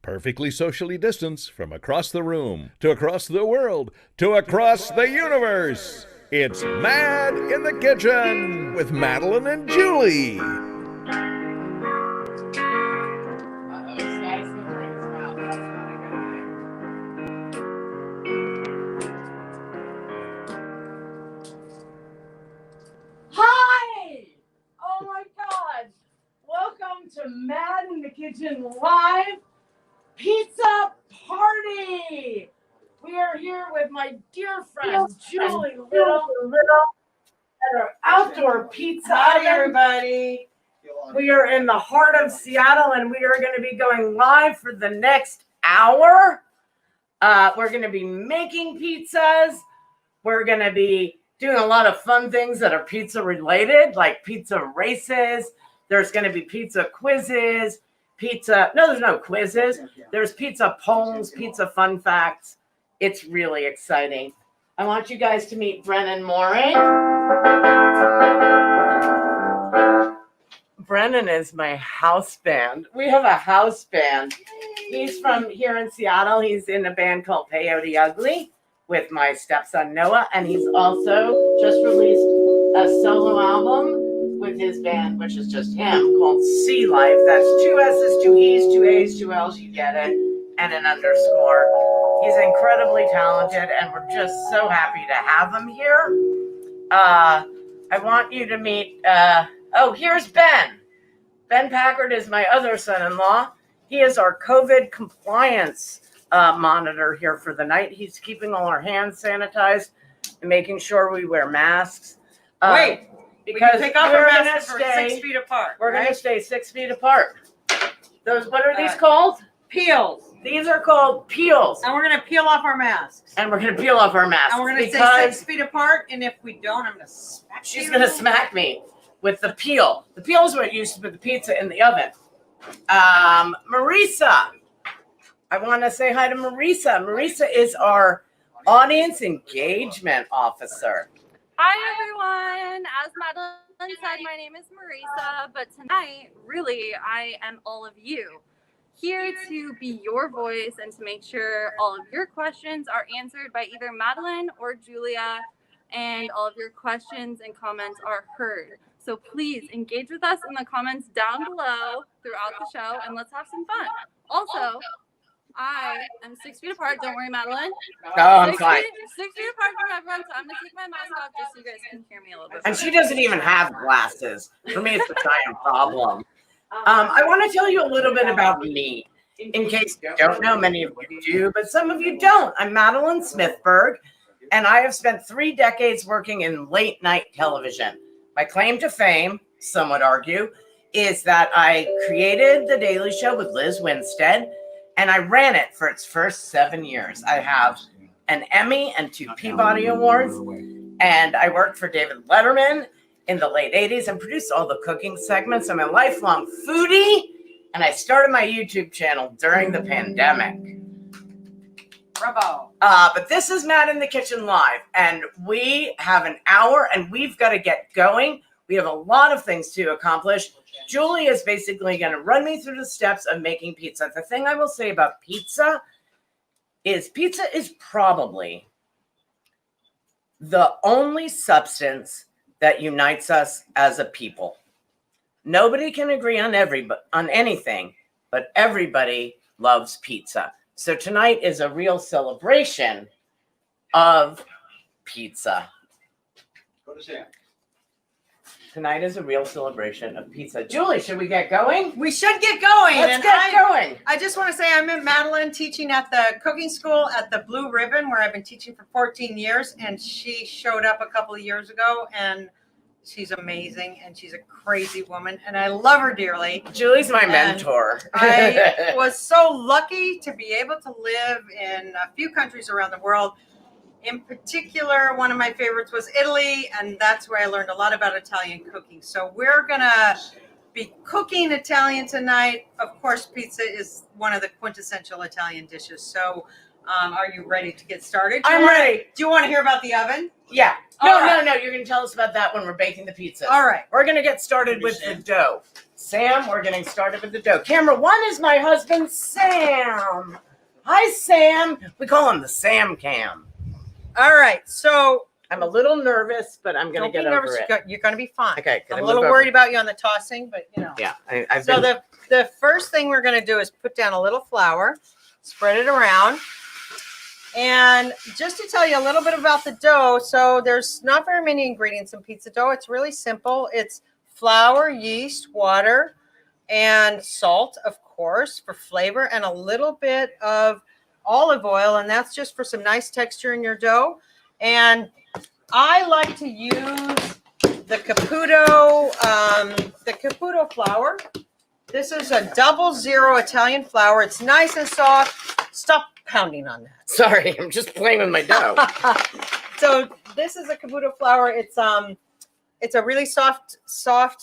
perfectly socially distanced from across the room, to across the world, to across the universe. It's Mad in the Kitchen with Madeline and Julie. Hi! Oh my God! Welcome to Mad in the Kitchen Live Pizza Party! We are here with my dear friend Julie Little at our outdoor pizza oven. Hi, everybody. We are in the heart of Seattle and we are going to be going live for the next hour. We're going to be making pizzas. We're going to be doing a lot of fun things that are pizza related, like pizza races. There's going to be pizza quizzes, there's no quizzes. There's pizza polls, pizza fun facts. It's really exciting. I want you guys to meet Brennan Moring. Brennan is my house band. We have a house band. He's from here in Seattle. He's in a band called Peyote Ugly with my stepson Noah, and he's also just released a solo album with his band, which is just him, called Sea Life. That's 2 S's, 2 E's, 2 A's, 2 L's, you get it, and an underscore. He's incredibly talented, and we're just so happy to have him here. I want you to meet, here's Ben. Ben Packard is my other son-in-law. He is our COVID compliance monitor here for the night. He's keeping all our hands sanitized and making sure we wear masks. Wait, because we can take off our masks for 6 feet apart. We're going to stay 6 feet apart. What are these called? Peels. These are called peels. And we're going to peel off our masks. And we're going to peel off our masks. And we're going to stay 6 feet apart. And if we don't, I'm going to smack you. She's going to smack me with the peel. The peel is what used to put the pizza in the oven. Marisa. I want to say hi to Marisa. Marisa is our audience engagement officer. Hi, everyone. As Madeline said, my name is Marisa, but tonight, really, I am all of you. Here to be your voice and to make sure all of your questions are answered by either Madeline or Julia, and all of your questions and comments are heard. So please engage with us in the comments down below throughout the show, and let's have some fun. Also, I am 6 feet apart. Don't worry, Madeline. Oh, I'm fine. 6 feet apart from everyone, so I'm going to take my mask off just so you guys can hear me a little bit. And she doesn't even have glasses. For me, it's a giant problem. I want to tell you a little bit about me. In case you don't know, many of you do, but some of you don't. I'm Madeline Smithberg, and I have spent 3 decades working in late night television. My claim to fame, some would argue, is that I created The Daily Show with Liz Winstead, and I ran it for its first 7 years. I have an Emmy and 2 Peabody Awards, and I worked for David Letterman in the late 80s and produced all the cooking segments. I'm a lifelong foodie, and I started my YouTube channel during the pandemic. Bravo. But this is Mad in the Kitchen Live, and we have an hour, and we've got to get going. We have a lot of things to accomplish. Julie is basically going to run me through the steps of making pizza. The thing I will say about pizza is probably the only substance that unites us as a people. Nobody can agree on anything, but everybody loves pizza. So tonight is a real celebration of pizza. Tonight is a real celebration of pizza. Julie, should we get going? We should get going. Let's get going. I just want to say I met Madeline teaching at the cooking school at the Blue Ribbon, where I've been teaching for 14 years. And she showed up a couple of years ago, and she's amazing, and she's a crazy woman, and I love her dearly. Julie's my mentor. I was so lucky to be able to live in a few countries around the world. In particular, one of my favorites was Italy, and that's where I learned a lot about Italian cooking. So we're going to be cooking Italian tonight. Of course, pizza is one of the quintessential Italian dishes. So Are you ready to get started? I'm ready. Do you want to hear about the oven? Yeah. All No, right. no, no. You're going to tell us about that when we're baking the pizzas. All right. We're going to get started with the dough. Sam, we're getting started with the dough. Camera 1 is my husband, Sam. Hi, Sam. We call him the Sam Cam. All right. So I'm a little nervous, but I'm going to get over it. You're going to be fine. Okay. I'm a little worried about you on the tossing, but you know. Yeah. The first thing we're going to do is put down a little flour, spread it around. And just to tell you a little bit about the dough, so there's not very many ingredients in pizza dough. It's really simple. It's flour, yeast, water, and salt, of course, for flavor, and a little bit of olive oil, and that's just for some nice texture in your dough. And I like to use the Caputo flour. This is a 00 Italian flour. It's nice and soft. Stop pounding on that. Sorry, I'm just playing with my dough. So this is a Caputo flour. It's a really soft,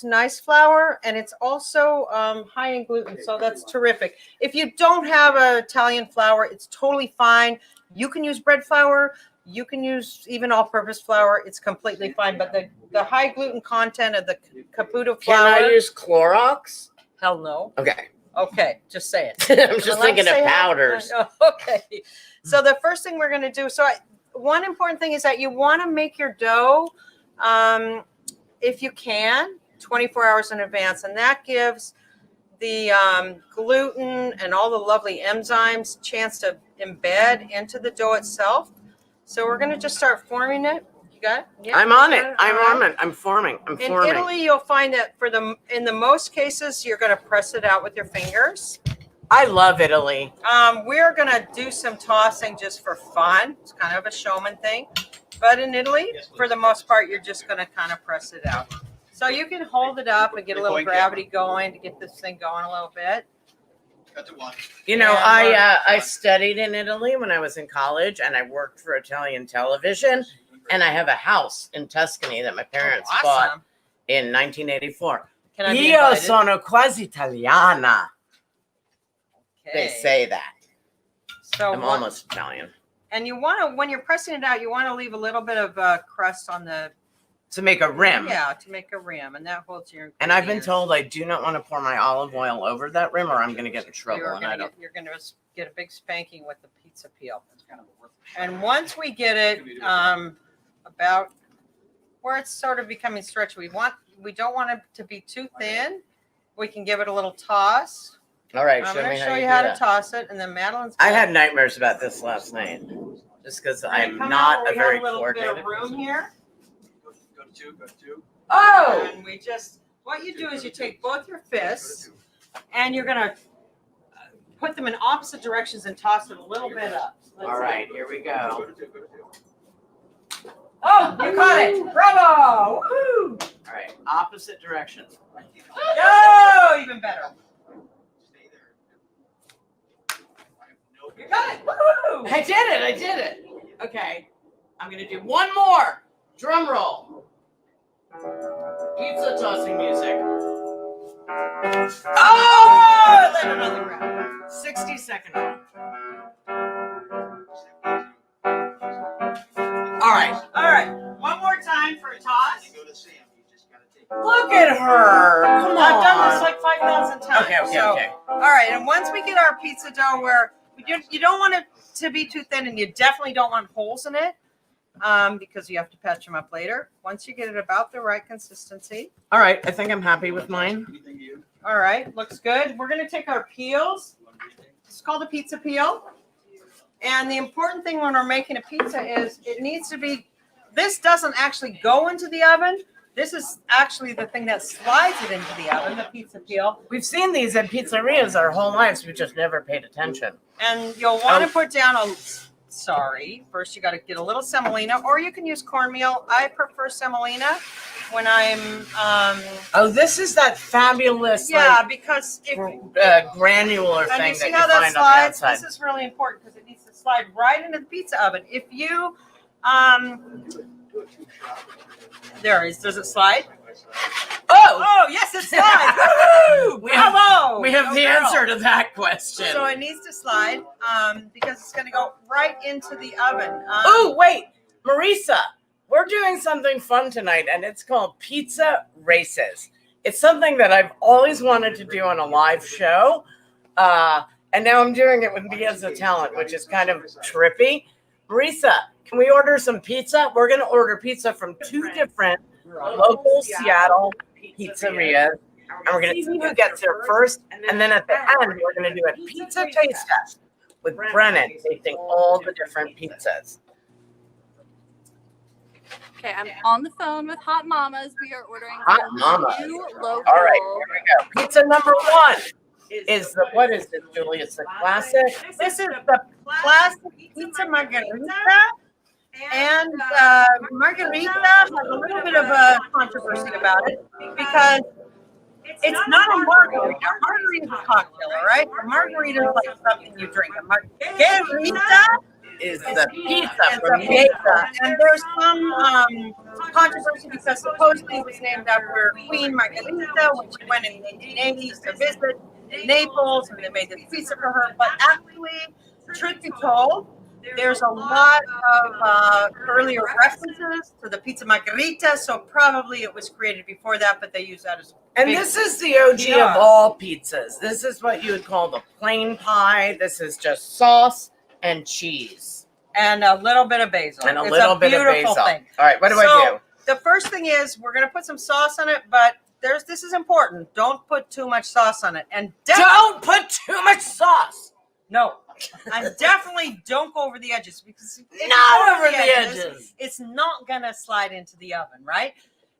nice flour, and it's also high in gluten, so that's terrific. If you don't have an Italian flour, it's totally fine. You can use bread flour. You can use even all-purpose flour. It's completely fine. But the high gluten content of the Caputo flour. Can I use Clorox? Hell no. Okay, just say it. I'm just thinking of powders. Okay. So the first thing we're going to do, one important thing is that you want to make your dough, if you can, 24 hours in advance. And that gives the gluten and all the lovely enzymes chance to embed into the dough itself. So we're going to just start forming it. You got it? Yeah, I'm on it. I'm forming. In Italy, you'll find that in the most cases, you're going to press it out with your fingers. I love Italy. We're going to do some tossing just for fun. It's kind of a showman thing. But in Italy, for the most part, you're just going to kind of press it out. So you can hold it up and get a little gravity going to get this thing going a little bit. You know, I studied in Italy when I was in college, and I worked for Italian television. And I have a house in Tuscany that my parents bought in 1984. Can I be Io invited? sono quasi italiana. Okay. They say that. So I'm almost Italian. And you want to, when you're pressing it out, you want to leave a little bit of crust on the. To make a rim. Yeah, to make a rim, and that holds your. And I've been told I do not want to pour my olive oil over that rim, or I'm going to get in trouble. You're going to get a big spanking with the pizza peel. And once we get it about where it's sort of becoming stretchy, we don't want it to be too thin. We can give it a little toss. All right, I'm going to show you how to toss it, and then Madeline's. I had nightmares about this last night, just because I'm not a very coordinated. Bit of room here. Go to two. Oh! And what you do is you take both your fists, and you're going to put them in opposite directions and toss it a little bit up. All right, here we go. Oh, you caught it! Bravo! Woo! All right, opposite directions. Oh, even better. You got it! Woo! I did it. Okay, I'm going to do one more. Drum roll. Pizza tossing music. Oh! Let another round. 60-second round. All right. One more time for a toss. Look at her. Come on. I've done this like 5,000 times. Okay. All right, and once we get our pizza dough where you don't want it to be too thin, and you definitely don't want holes in it, because you have to patch them up later. Once you get it about the right consistency. All right, I think I'm happy with mine. All right, looks good. We're going to take our peels. It's called a pizza peel. And the important thing when we're making a pizza is it needs to be, this doesn't actually go into the oven. This is actually the thing that slides it into the oven, the pizza peel. We've seen these at pizzerias our whole lives. We've just never paid attention. And you'll want to put down first you got to get a little semolina, or you can use cornmeal. I prefer semolina when I'm this is that fabulous because if granular and thing you see that how you that find slides, on the outside. this is really important because it needs to slide right into the pizza oven. If you does it slide? Oh, yes, it slides. We have Bravo! we have Go the girl. answer to that question. So it needs to slide because it's going to go right into the oven. Oh, wait, Marisa, we're doing something fun tonight, and it's called Pizza Races. It's something that I've always wanted to do on a live show, and now I'm doing it with me as a talent, which is kind of trippy. Marisa, can we order some pizza? We're going to order pizza from 2 different local Seattle pizzerias, and we're going to see who gets there first, and then at the end, we're going to do a pizza taste test with Brennan tasting all the different pizzas. Okay, I'm on the phone with Hot Mamas. We are ordering Hot from Mamas. 2 local. All right, here we go. Pizza number 1 is the, what is it, Julie? It's the classic. This is the classic pizza margherita. And margherita has a little bit of a controversy about it because it's not a margarita. Margarita is a cocktail, all right? A margarita is like something you drink. A margherita Is the pizza is from a pizza. And there's some controversy because supposedly it was named after Queen Margherita when she went in the 1880s to visit Naples and they made this pizza for her. But actually, truth be told, there's a lot of earlier references to the pizza margherita, so probably it was created before that, but they use that as. And this is the OG of all pizzas. This is what you would call the plain pie. This is just sauce and cheese. And a little bit of basil. And a It's little bit of beautiful basil. thing. All right, what do I do? The first thing is we're going to put some sauce on it, but this is important. Don't put too much sauce on it. And Don't put too much sauce. No. And definitely don't go over the edges because if you Not go over the edges. It's not going to slide into the oven, right?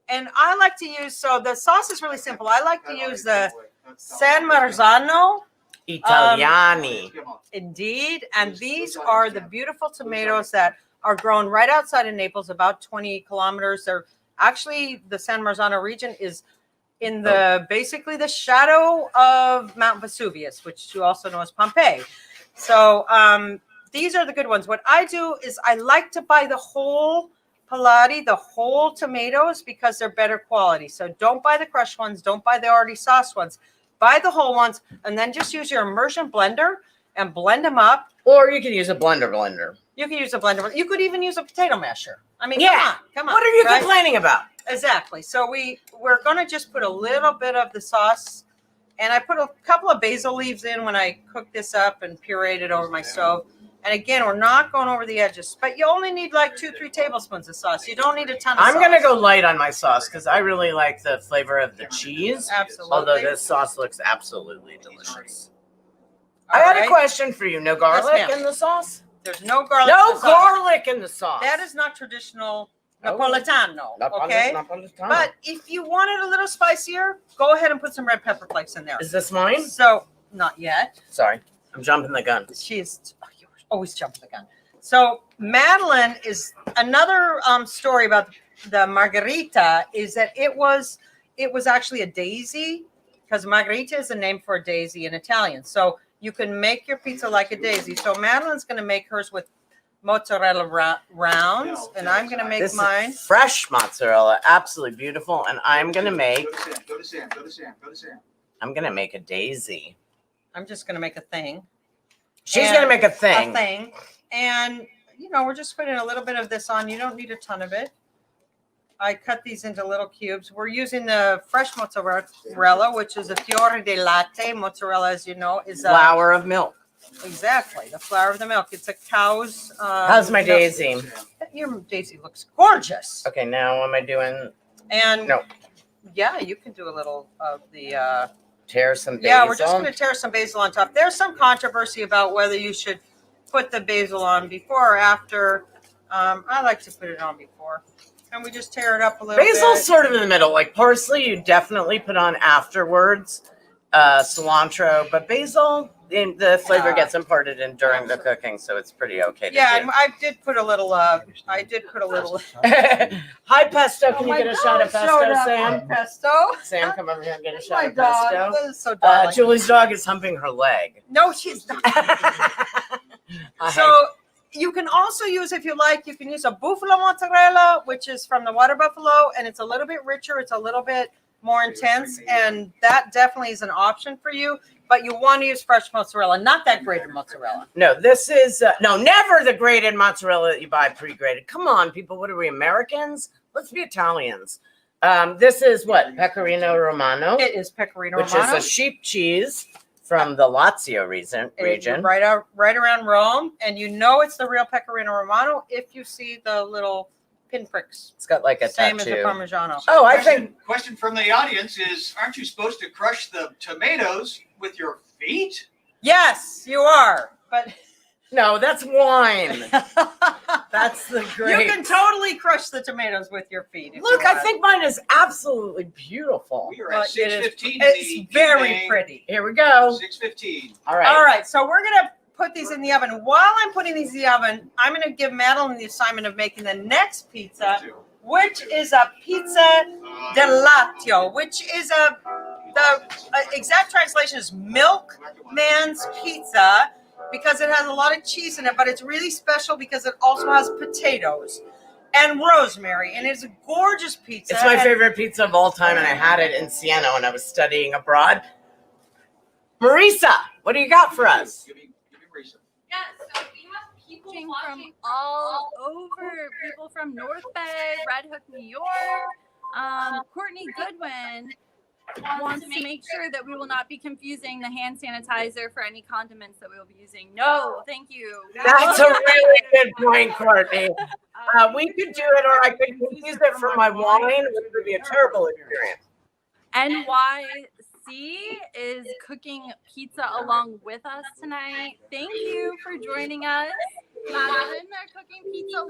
And I like to use, so the sauce is really simple. I like to use the San Marzano. Italiani. Indeed. And these are the beautiful tomatoes that are grown right outside of Naples, about 20 kilometers. They're actually, the San Marzano region is in the basically the shadow of Mount Vesuvius, which you also know as Pompeii. So these are the good ones. What I do is I like to buy the whole Palati, the whole tomatoes, because they're better quality. So don't buy the crushed ones. Don't buy the already sauced ones. Buy the whole ones, and then just use your immersion blender and blend them up. Or you can use a blender. You can use a blender. You could even use a potato masher. I mean, Yeah. come on. What are you right? complaining about? Exactly. So we're going to just put a little bit of the sauce, and I put a couple of basil leaves in when I cooked this up and pureed it over my stove. And again, we're not going over the edges, but you only need like 2-3 tablespoons of sauce. You don't need a ton of sauce. I'm going to go light on my sauce because I really like the flavor of the cheese. Absolutely. Although this sauce looks absolutely delicious. All I had a right. question for you. No garlic Yes, ma'am. in the sauce? There's no garlic. in No the sauce. garlic in the sauce. That is not traditional Oh. Napolitano, okay? Napolitano. But if you want it a little spicier, go ahead and put some red pepper flakes in there. Is this mine? So, not yet. Sorry, I'm jumping the gun. She's you're always jumping the gun. So, Madeline is another story about the margherita is that it was actually a daisy because margherita is a name for a daisy in Italian. So, you can make your pizza like a daisy. So, Madeline's going to make hers with mozzarella rounds, and I'm going to make This mine. is fresh mozzarella, absolutely beautiful. And I'm gonna make. Go to Sam. I'm gonna make a daisy. I'm just going to make a thing. She's And gonna make a thing. A thing. And, we're just putting a little bit of this on. You don't need a ton of it. I cut these into little cubes. We're using the fresh mozzarella, which is a fiore di latte. Mozzarella, as you know, is a Flour of milk. Exactly, the flour of the milk. It's a cow's. How's my daisy? Your daisy looks gorgeous. Okay, now what am I doing? And No. Yeah, you can do a little of the. Tear some basil. Yeah, we're just going to tear some basil on top. There's some controversy about whether you should put the basil on before or after. I like to put it on before, and we just tear it up a little Basil's bit. sort of in the middle. Like parsley, you definitely put on afterwards. Cilantro, but basil, the flavor gets imparted in during the cooking, so it's pretty okay to Yeah, do. and I did put a little. Hi, pesto. Can you get a shot of pesto, Sam? Pesto. Sam, come over here and get a My shot of dog. pesto. That is so darling. Julie's dog is humping her leg. No, she's not. Hi. So, you can also use, if you like, you can use a buffalo mozzarella, which is from the water buffalo, and it's a little bit richer. It's a little bit more intense, and that definitely is an option for you. But you want to use fresh mozzarella, not that grated mozzarella. No, this is never the grated mozzarella that you buy pre-grated. Come on, people. What are we, Americans? Let's be Italians. This is what? Pecorino Romano. It is Pecorino which Romano. is a sheep cheese from the Lazio region. Right around Rome, and you know it's the real Pecorino Romano if you see the little pinpricks. It's got like a Same tattoo. as the Parmigiano. Oh, I think. Question from the audience is: aren't you supposed to crush the tomatoes with your feet? Yes, you are. But No, that's wine. That's the great. you can totally crush the tomatoes with your feet. if Look, you I want. think mine is absolutely beautiful. We are Well, at it is- 6:15. It's very pretty. Here we go. 6:15. All right. All right, so we're gonna put these in the oven. While I'm putting these in the oven, I'm gonna give Madeline the assignment of making the next pizza, which is a pizza delatio, which is the exact translation is milkman's pizza, because it has a lot of cheese in it, but it's really special because it also has potatoes and rosemary, and it's a gorgeous pizza. It's my And favorite pizza of all time, and I had it in Siena when I was studying abroad. Marisa, what do you got for us? Give me reason. Yeah, so we have people from all over. People from North Bay, Red Hook, New York. Courtney Goodwin wants to make sure that we will not be confusing the hand sanitizer for any condiments that we will be using. No, thank you. That's a really good point, Courtney. We could do it, or I could use it for my wine, which would be a terrible experience. NYC is cooking pizza along with us tonight. Thank you for joining us. Madeline, they're cooking pizza live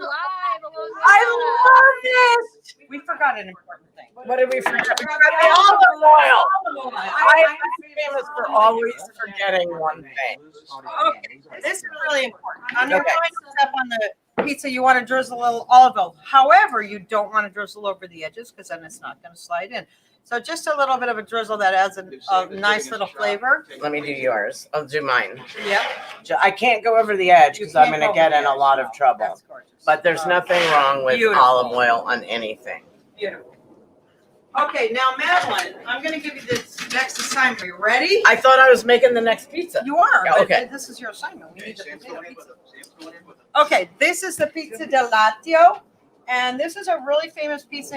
along with us. I love it. we forgot an important thing. What did we forget? We forgot the olive oil. I'm famous for always forgetting one thing. Okay, this is really important. On your final step on the pizza, you want to drizzle a little olive oil. However, you don't want to drizzle over the edges because then it's not going to slide in. So just a little bit of a drizzle that adds a nice little flavor. Let me do yours. I'll do mine. Yep. I can't go over the edge because I'm going to get in a lot of trouble. That's gorgeous. But there's nothing wrong with Beautiful. olive oil on anything. Beautiful. Okay, now Madeline, I'm going to give you this next assignment. Are you ready? I thought I was making the next pizza. You are. Yeah, but okay. This is your assignment. We need the Sam's potato going in pizza. with it. Sam's going in with it. Okay, this is the pizza delatio, and this is a really famous pizza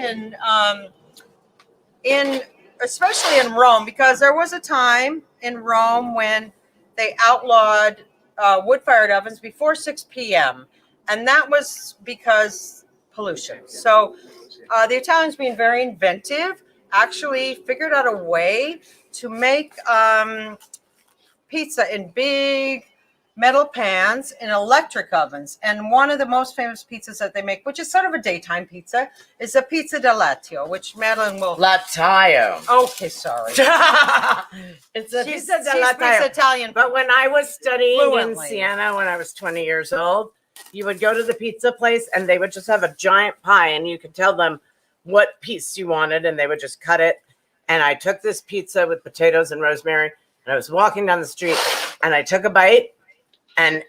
in especially in Rome, because there was a time in Rome when they outlawed wood-fired ovens before 6 p.m., and that was because pollution. So the Italians, being very inventive, actually figured out a way to make pizza in big metal pans in electric ovens. And one of the most famous pizzas that they make, which is sort of a daytime pizza, is the pizza delatio, which Madeline will. Latio. Okay, sorry. It's a She's pizza speaks delatio. Italian. But when I was studying Fluently. in Siena when I was 20 years old, you would go to the pizza place and they would just have a giant pie and you could tell them what piece you wanted and they would just cut it. And I took this pizza with potatoes and rosemary and I was walking down the street and I took a bite and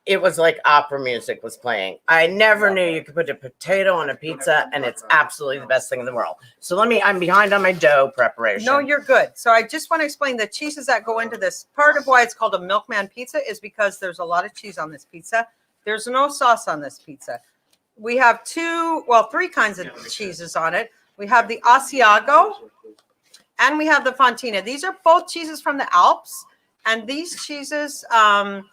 it was like opera music was playing. I never knew you could put a potato on a pizza and it's absolutely the best thing in the world. So I'm behind on my dough preparation. No, you're good. So I just want to explain the cheeses that go into this. Part of why it's called a milkman pizza is because there's a lot of cheese on this pizza. There's no sauce on this pizza. We have three kinds of cheeses on it. We have the Asiago and we have the Fontina. These are both cheeses from the Alps. And these cheeses, the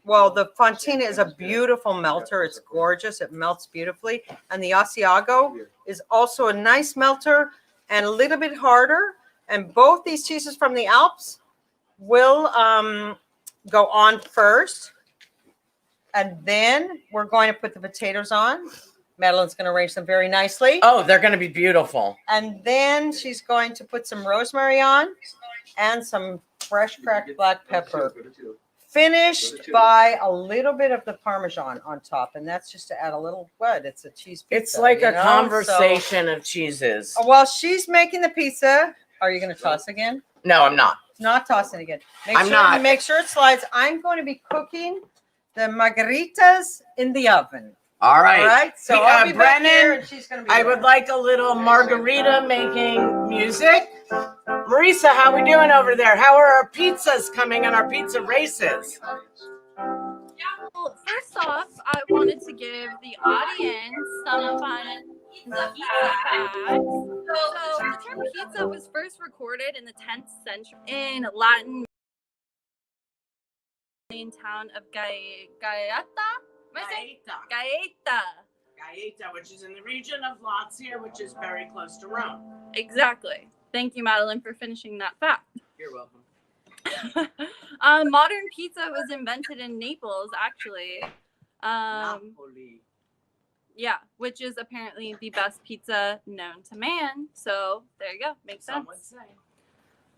Fontina is a beautiful melter. It's gorgeous. It melts beautifully. And the Asiago is also a nice melter and a little bit harder. And both these cheeses from the Alps will go on first. And then we're going to put the potatoes on. Madeline's going to arrange them very nicely. Oh, they're going to be beautiful. And then she's going to put some rosemary on and some fresh cracked black pepper. Finished by a little bit of the Parmesan on top. And that's just to add a little what? It's a cheese pizza. It's like a know? conversation of cheeses. So, while she's making the pizza, are you going to toss again? No, I'm not. Not tossing again. I'm not. Make sure it slides. I'm going to be cooking the margaritas in the oven. All right. All right. So I'll be back Brennan, here, and she's going to be. I would like a little margarita making music. Marisa, how we doing over there? How are our pizzas coming on our pizza races? Well, first off, I wanted to give the audience some fun pizza facts. So the term pizza was first recorded in the 10th century in Latin town of Gaeta, Gaeta, which is in the region of Lazio, which is very close to Rome. Exactly. Thank you, Madeline, for finishing that fact. You're welcome. Modern pizza was invented in Naples, actually. Napoli. Yeah, which is apparently the best pizza known to man. So there you go. Makes sense. Some would say.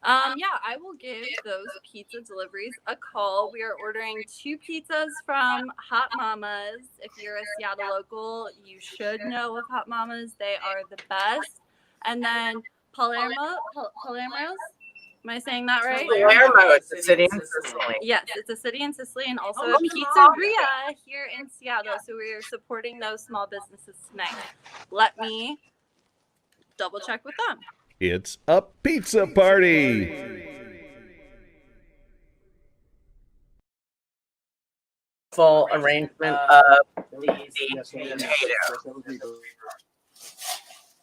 Yeah, I will give those pizza deliveries a call. We are ordering 2 pizzas from Hot Mamas. If you're a Seattle local, you should know of Hot Mamas. They are the best. And then Palermo's. Am I saying that right? Palermo is a city in Sicily. Yes, it's a city in Sicily and also a pizzeria here in Seattle. So we are supporting those small businesses tonight. Let me double check with them. It's a pizza party. Full arrangement of these potatoes.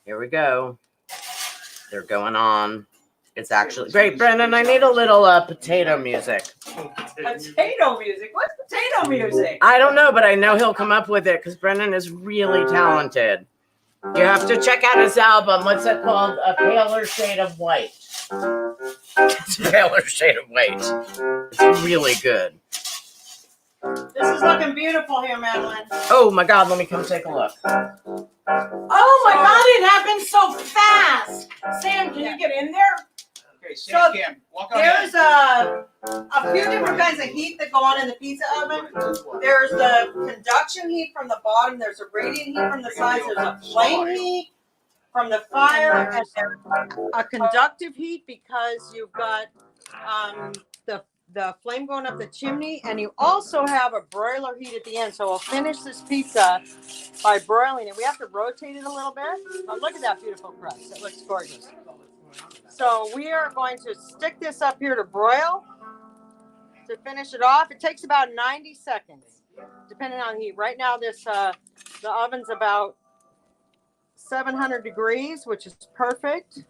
Here we go. They're going on. It's actually great, Brennan. I need a little potato music. Potato music? What's potato music? I don't know, but I know he'll come up with it because Brennan is really talented. You have to check out his album. What's it called? A Paler Shade of White. It's a Paler Shade of White. It's really good. This is looking beautiful here, Madeline. Oh my God, let me come take a look. Oh my God, it happened so fast. Sam, can you get in there? Okay, Sam, Cam, walk on in. There's a few different kinds of heat that go on in the pizza oven. There's the conduction heat from the bottom. There's a radiant heat from the sides. There's a flame heat from the fire, and there's a conductive heat because you've got the flame going up the chimney, and you also have a broiler heat at the end. So we'll finish this pizza by broiling it. We have to rotate it a little bit. But look at that beautiful crust. It looks gorgeous. So we are going to stick this up here to broil to finish it off. It takes about 90 seconds, depending on heat. Right now, this the oven's about 700 degrees, which is perfect.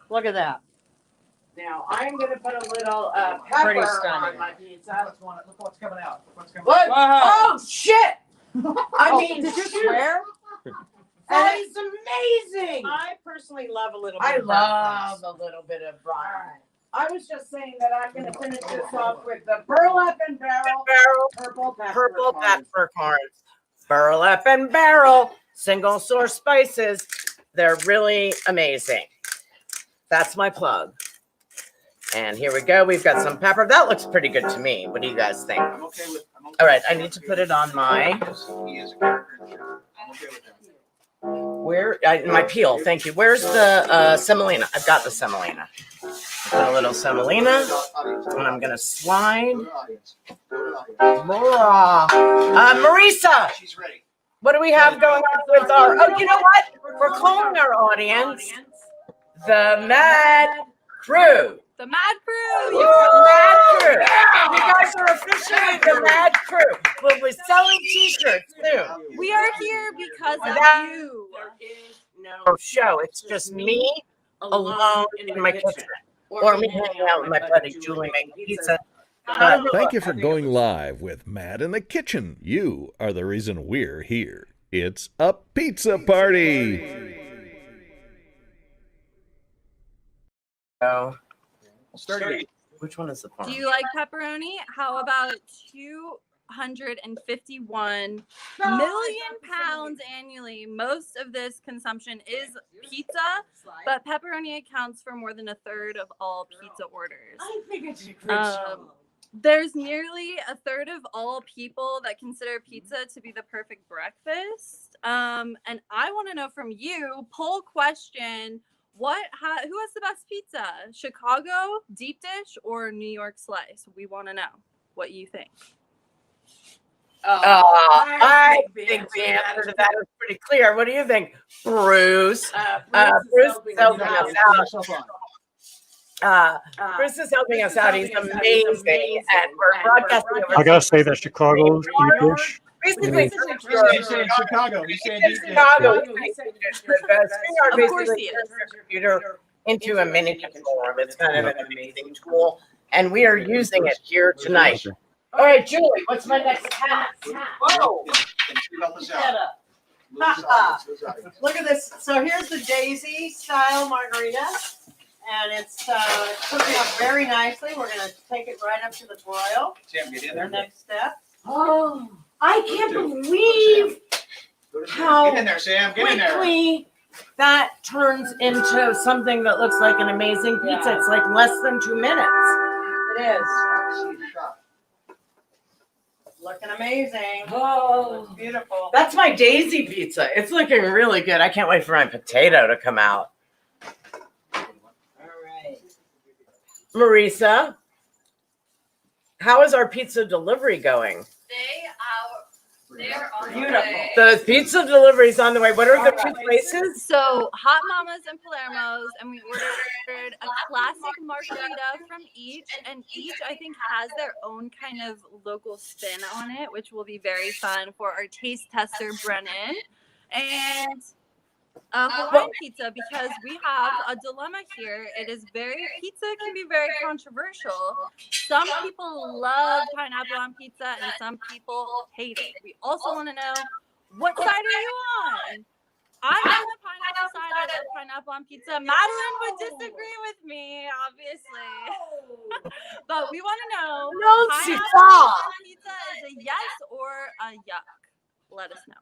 Look at that. Now I'm gonna put a little pepper Pretty on stunning. my pizza. Look what's coming out. Look what's coming What? out. Oh shit! I mean, did you shoot. swear? That is amazing. I personally love a little bit I of love burnt a little bit of brine. crust. I was just saying that I'm gonna finish this off with the burlap and barrel purple peppercorns. Burlap and barrel single source spices. They're really amazing. That's my plug. And here we go. We've got some pepper. That looks pretty good to me. What do you guys think? I'm okay with All right, I need to put it on my He is a character in the show. I'm okay with that. my peel. Thank you. Where's the semolina? I've got the semolina. Put a little semolina, and I'm gonna slide. Marisa, She's ready. what do we have going on with our? Oh, you know what? We're calling our audience the Mad Crew. The Mad Crew! The Mad Crew. You guys are officially the Mad Crew. We'll be selling T-shirts soon. We are here because of That- you. There is no show. It's just me alone in my kitchen, or me hanging out with my buddy Julie making pizza. Thank you for going live with Matt in the Kitchen. You are the reason we're here. It's a pizza party. Oh, Sturdy. which one is the Do farm? you like pepperoni? How about 251 million pounds annually? Most of this consumption is pizza, but pepperoni accounts for more than a third of all pizza orders. I think it's a great show. There's nearly a third of all people that consider pizza to be the perfect breakfast. And I want to know from you, poll question, who has the best pizza? Chicago deep dish or New York slice? We want to know what you think. I think the answer to that is pretty clear. What do you think, Bruce? Bruce is helping us out. Bruce is helping us out. He's amazing, and we're broadcasting over. I gotta say that Chicago deep dish. Basically, You said Chicago. You said Chicago. Of course he is. Computer into a mini forum. It's kind of an amazing tool, and we are using it here tonight. All right, Julie, what's my next task? Whoa! Help us out. Look at this. So here's the Daisy style margarita, and it's cooking up very nicely. We're gonna take it right up to the broil. Sam, get in Our there. next step. Oh, I can't believe how Get in there, Sam. Get in there. quickly that turns into something that looks like an amazing pizza. It's like less than 2 minutes. It is looking amazing. Oh, It's beautiful. that's my Daisy pizza. It's looking really good. I can't wait for my potato to come out. All right. Marisa, how is our pizza delivery going? They're on the Beautiful. way. The pizza delivery's on the way. What are the two places? So Hot Mamas and Palermo's, and we ordered a classic margherita from each, and each I think has their own kind of local spin on it, which will be very fun for our taste tester Brennan, and a Hawaiian pizza, because we have a dilemma here. Pizza can be very controversial. Some people love pineapple on pizza and some people hate it. We also want to know, what side are you on? I'm on the pineapple side. I love pineapple on pizza. Madeline would disagree with me, obviously. But we want to know, No, pineapple on pizza is a yes or a yuck? Let us know.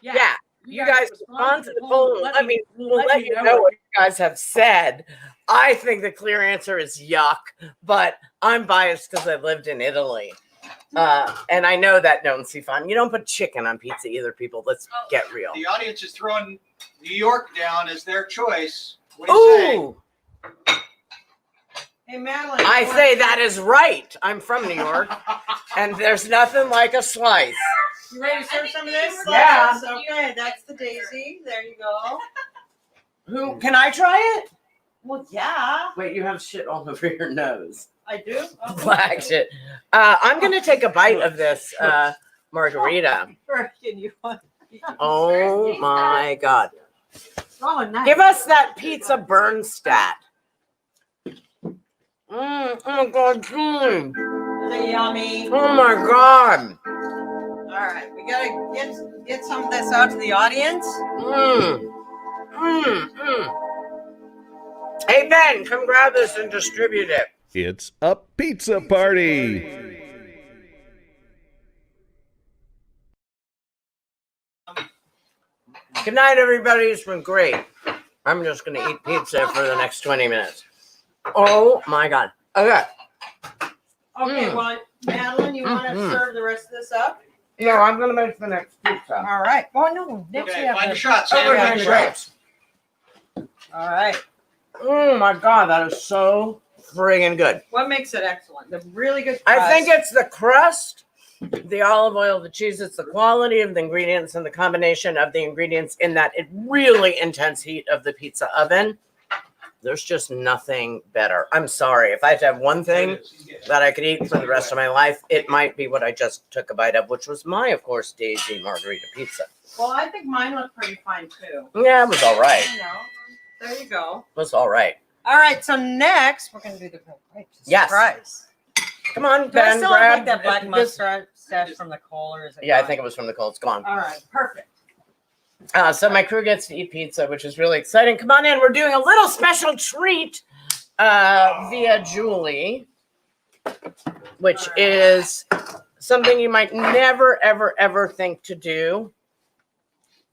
Yeah. You guys respond to the poll. We'll let you know what you guys have said. I think the clear answer is yuck, but I'm biased because I lived in Italy. And I know that non si fan. You don't put chicken on pizza either, people. Let's get real. The audience is throwing New York down as their choice. What do you say? Ooh, Hey, Madeline. I say that is right. I'm from New York, and there's nothing like a slice. You ready to serve some of this? Yeah. Okay, that's the Daisy. There you go. Who can I try it? Well, yeah, Wait, you have shit all over your nose. I do. Oh, Black shit. I'm gonna take a bite of this margarita. Can you? Oh my god. Oh, nice. Give us that pizza burn stat. Oh my god, Julie. Is it yummy? Oh my god. All right, we gotta get some of this out to the audience. Hey Ben, come grab this and distribute it. It's a pizza party. Good night, everybody. It's been great. I'm just gonna eat pizza for the next 20 minutes. Oh my god. Okay. Okay, well, Madeline, you want to serve the rest of this up? Yeah, I'm gonna make the next pizza. All right. Oh no, next we Okay, have find your the- shot, Oh, Sam. we're Find doing your great. shot. All right. Oh my god, that is so friggin' good. What makes it excellent? The really good. I think it's the crust, the olive oil, the cheese. It's the quality of the ingredients and the combination of the ingredients in that really intense heat of the pizza oven. There's just nothing better. I'm sorry. If I had to have one thing that I could eat for the rest of my life, it might be what I just took a bite of, which was my, of course, Daisy margarita pizza. Well, I think mine look pretty fine too. Yeah, it was all right. You know, there you go. It was all right. All right. So next, we're gonna do the grapes. Yes. Surprise. Come on, Do I Ben, still have grab like that black this- mustache from the coal, or is it? Yeah, I gone? think it was from the cold. It's gone. All right. Perfect. So my crew gets to eat pizza, which is really exciting. Come on in. We're doing a little special treat via Julie, which is something you might never, ever, ever think to do,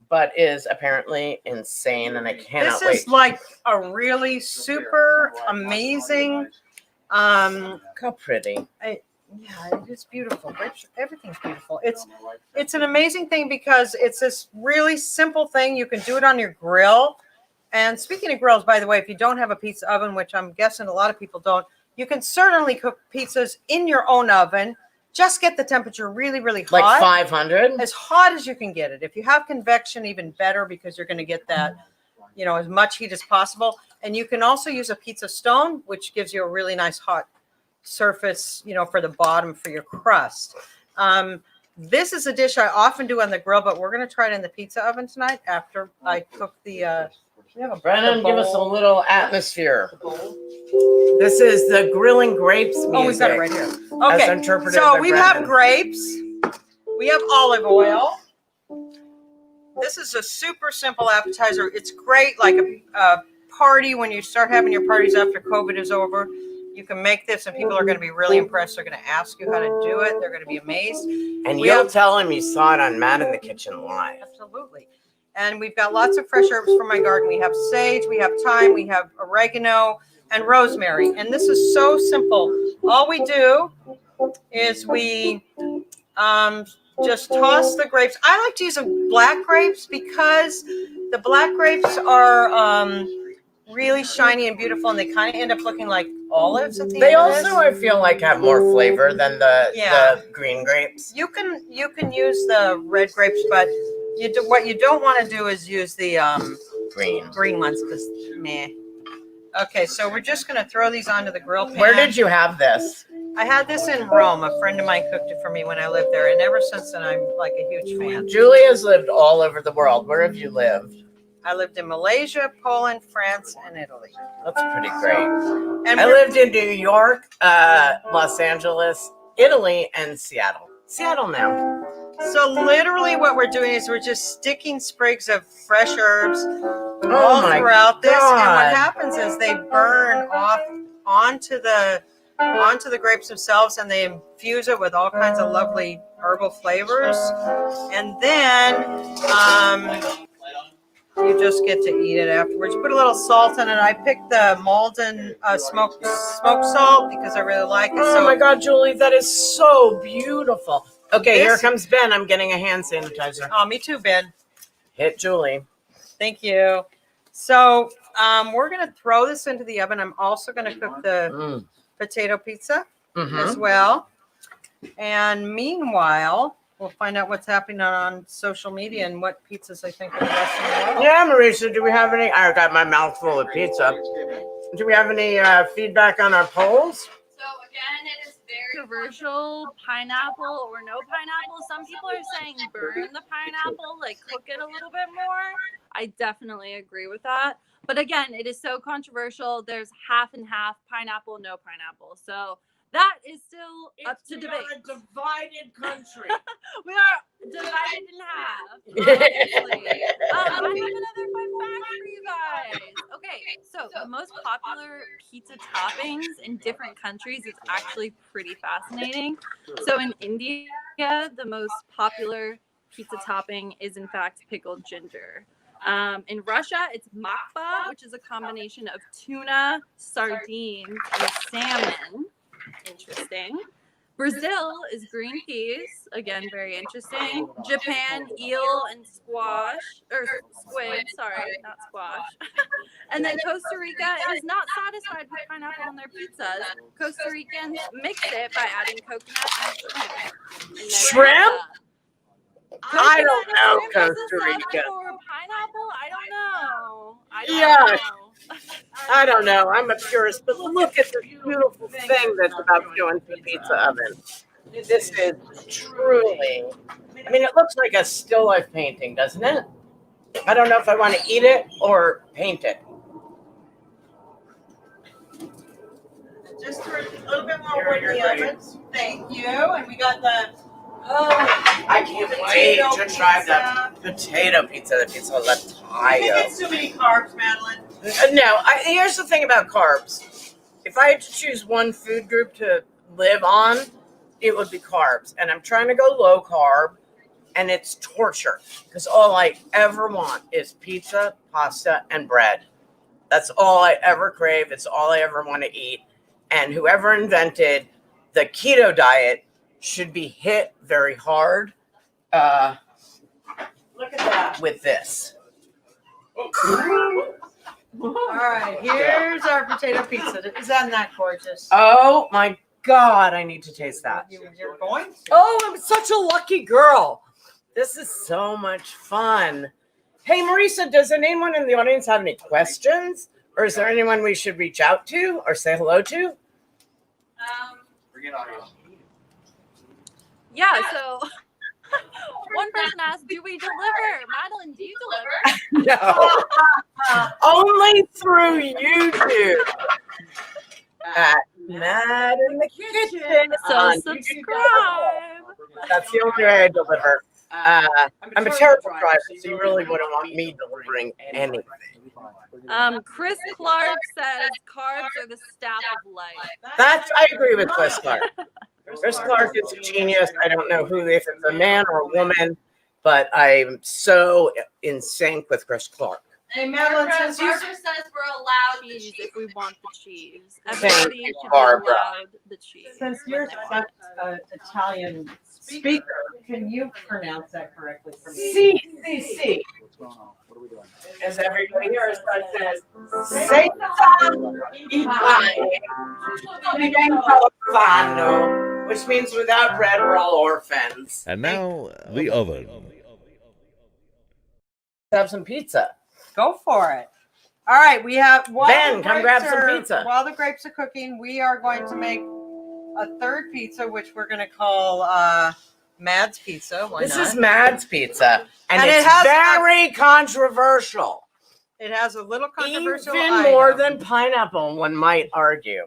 but is apparently insane, and I cannot This wait. is like a really super amazing. How pretty. Yeah, it is beautiful. Everything's beautiful. It's an amazing thing because it's this really simple thing. You can do it on your grill. And speaking of grills, by the way, if you don't have a pizza oven, which I'm guessing a lot of people don't, you can certainly cook pizzas in your own oven. just get the temperature really, really hot. Like 500? As hot as you can get it. If you have convection, even better, because you're going to get that, as much heat as possible. And you can also use a pizza stone, which gives you a really nice hot surface, for the bottom for your crust. This is a dish I often do on the grill, but we're going to try it in the pizza oven tonight after I cook the. Brennan, give us a little atmosphere. This is the grilling grapes music. Oh, we've got it right here. As Okay, interpreted so by we Brennan. have grapes. We have olive oil. This is a super simple appetizer. It's great, like a party when you start having your parties after COVID is over. You can make this, and people are going to be really impressed. They're going to ask you how to do it. They're going to be amazed. And you'll tell him you saw it on Mad in the Kitchen live. Absolutely. And we've got lots of fresh herbs from my garden. We have sage, we have thyme, we have oregano, and rosemary. And this is so simple. All we do is we just toss the grapes. I like to use black grapes because the black grapes are really shiny and beautiful, and they kind of end up looking like olives at the They end. also, I feel like, have more flavor than the green grapes. You can use the red grapes, but what you don't want to do is use the green ones because meh. Okay, so we're just going to throw these onto the grill pan. Where did you have this? I had this in Rome. A friend of mine cooked it for me when I lived there, and ever since then I'm like a huge fan. Julie has lived all over the world. Where have you lived? I lived in Malaysia, Poland, France, and Italy. That's pretty great. And I lived in New York, Los Angeles, Italy, and Seattle. Seattle now. So literally what we're doing is we're just sticking sprigs of fresh herbs Oh my throughout this. God. And what happens is they burn off onto the grapes themselves, and they infuse it with all kinds of lovely herbal flavors. And then you just get to eat it afterwards. You put a little salt in it. I picked the Malden smoked salt because I really like it. Oh my God, Julie, that is so beautiful. Okay, here This- comes Ben. I'm getting a hand sanitizer. Oh, me too, Ben. Hit Julie. Thank you. So we're going to throw this into the oven. I'm also going to cook the potato pizza as well. And meanwhile, we'll find out what's happening on social media and what pizzas I think are the best in the world. Yeah, Marisa, do we have any? I got my mouth full of pizza. Do we have any feedback on our polls? So again, it is very controversial, pineapple or no pineapple. Some people are saying burn the pineapple, like cook it a little bit more. I definitely agree with that. But again, it is so controversial. There's half and half, pineapple, no pineapple. So that is still up to debate. We are a divided country. We are divided in half. Obviously. I have another fun fact for you guys. Okay, so the most popular pizza toppings in different countries is actually pretty fascinating. So in India, the most popular pizza topping is in fact pickled ginger. In Russia, it's makba, which is a combination of tuna, sardines, and salmon. Interesting. Brazil is green peas. Again, very interesting. Japan, eel and squid. Sorry, not squash. And then Costa Rica is not satisfied with pineapple on their pizzas. Costa Ricans mix it by adding coconut and shrimp. And there Shrimp? you go. I don't know, Costa Costa Rica. Or pineapple? I don't know. Yeah. I don't know. I'm a purist, but look at the beautiful thing that's about to go into the pizza oven. This is truly, I mean, it looks like a still life painting, doesn't it? I don't know if I want to eat it or paint it. Just for a little bit more wood in the oven. Thank you. And we got I can't wait to try the potato pizza, the pizza I think latte. it's too many carbs, Madeline. No, here's the thing about carbs. If I had to choose one food group to live on, it would be carbs. And I'm trying to go low carb, and it's torture because all I ever want is pizza, pasta, and bread. That's all I ever crave. It's all I ever want to eat. And whoever invented the keto diet should be hit very hard. Look at that. With this. All right, here's our potato pizza. Isn't that gorgeous? Oh my God, I need to taste that. You're going to. Oh, I'm such a lucky girl. This is so much fun. Hey, Marisa, does anyone in the audience have any questions? Or is there anyone we should reach out to or say hello to? Bring it on. Yeah, so one person asked, do we deliver? Madeline, do you deliver? No. Only through YouTube. At Mad in the Kitchen. So on subscribe. That's the only way I deliver. I'm a terrible driver, so you really wouldn't want me delivering anything. Chris Clark says carbs are the staff of life. I agree with Chris Clark. Chris Clark is a genius. I don't know if it's a man or a woman, but I'm so in sync with Chris Clark. Hey, Madeline, Barbara since you says we're allowed cheese if we want the cheese. Thank Everybody you, should be Barbara. allowed the cheese. Since you're such an Italian speaker, can you pronounce that correctly for me? C. As everybody here says, which means without bread, we're all orphans. And now, the oven. Have some pizza. Go for it. All right, we have Ben, come grab some pizza. While the grapes are cooking, we are going to make a third pizza, which we're going to call Mad's Pizza. Why This not? is Mad's Pizza, and it it's has very controversial. It has a little controversial Even more item. than pineapple, one might argue.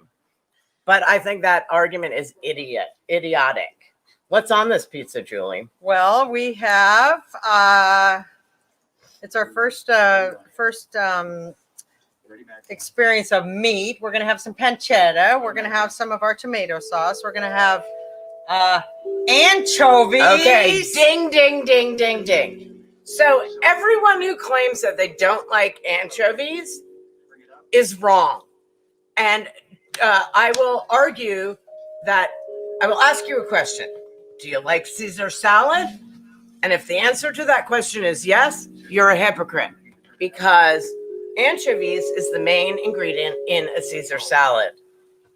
But I think that argument is idiotic. What's on this pizza, Julie? Well, we have it's our first experience of meat. We're gonna have some pancetta. We're gonna have some of our tomato sauce. We're gonna have anchovies. Okay, ding, ding, ding, ding, ding. So everyone who claims that they don't like anchovies is wrong. And I will argue that I will ask you a question. Do you like Caesar salad? And if the answer to that question is yes, you're a hypocrite, because anchovies is the main ingredient in a Caesar salad.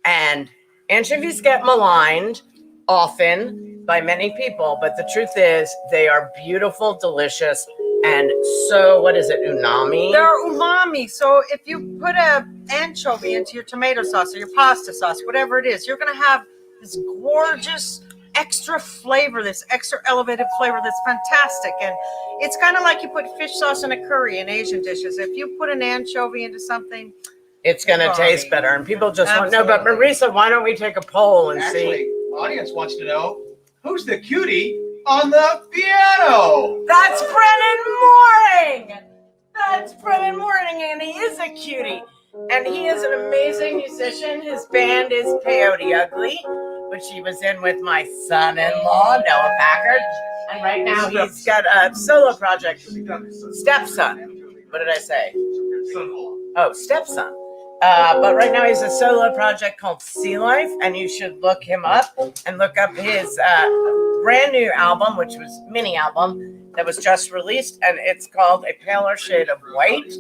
And anchovies get maligned often by many people, but the truth is they are beautiful, delicious, and so, what is it, umami? They're umami. So if you put an anchovy into your tomato sauce or your pasta sauce, whatever it is, you're gonna have this gorgeous extra flavor, this extra elevated flavor that's fantastic. And it's kind of like you put fish sauce in a curry in Asian dishes. If you put an anchovy into something, It's going to taste better. And people just want to know. But Marisa, why don't we take a poll and Actually, see? the audience wants to know who's the cutie on the piano. That's Brennan Moring. That's Brennan Moring, and he is a cutie. And he is an amazing musician. His band is Peyote Ugly, which he was in with my son-in-law, Noah Packard. And right now he's got a solo project, Stepson. What did I say? Oh, Stepson. But right now he's a solo project called Sea Life, and you should look him up and look up his brand new album, which was mini album that was just released, and it's called A Paler Shade of White,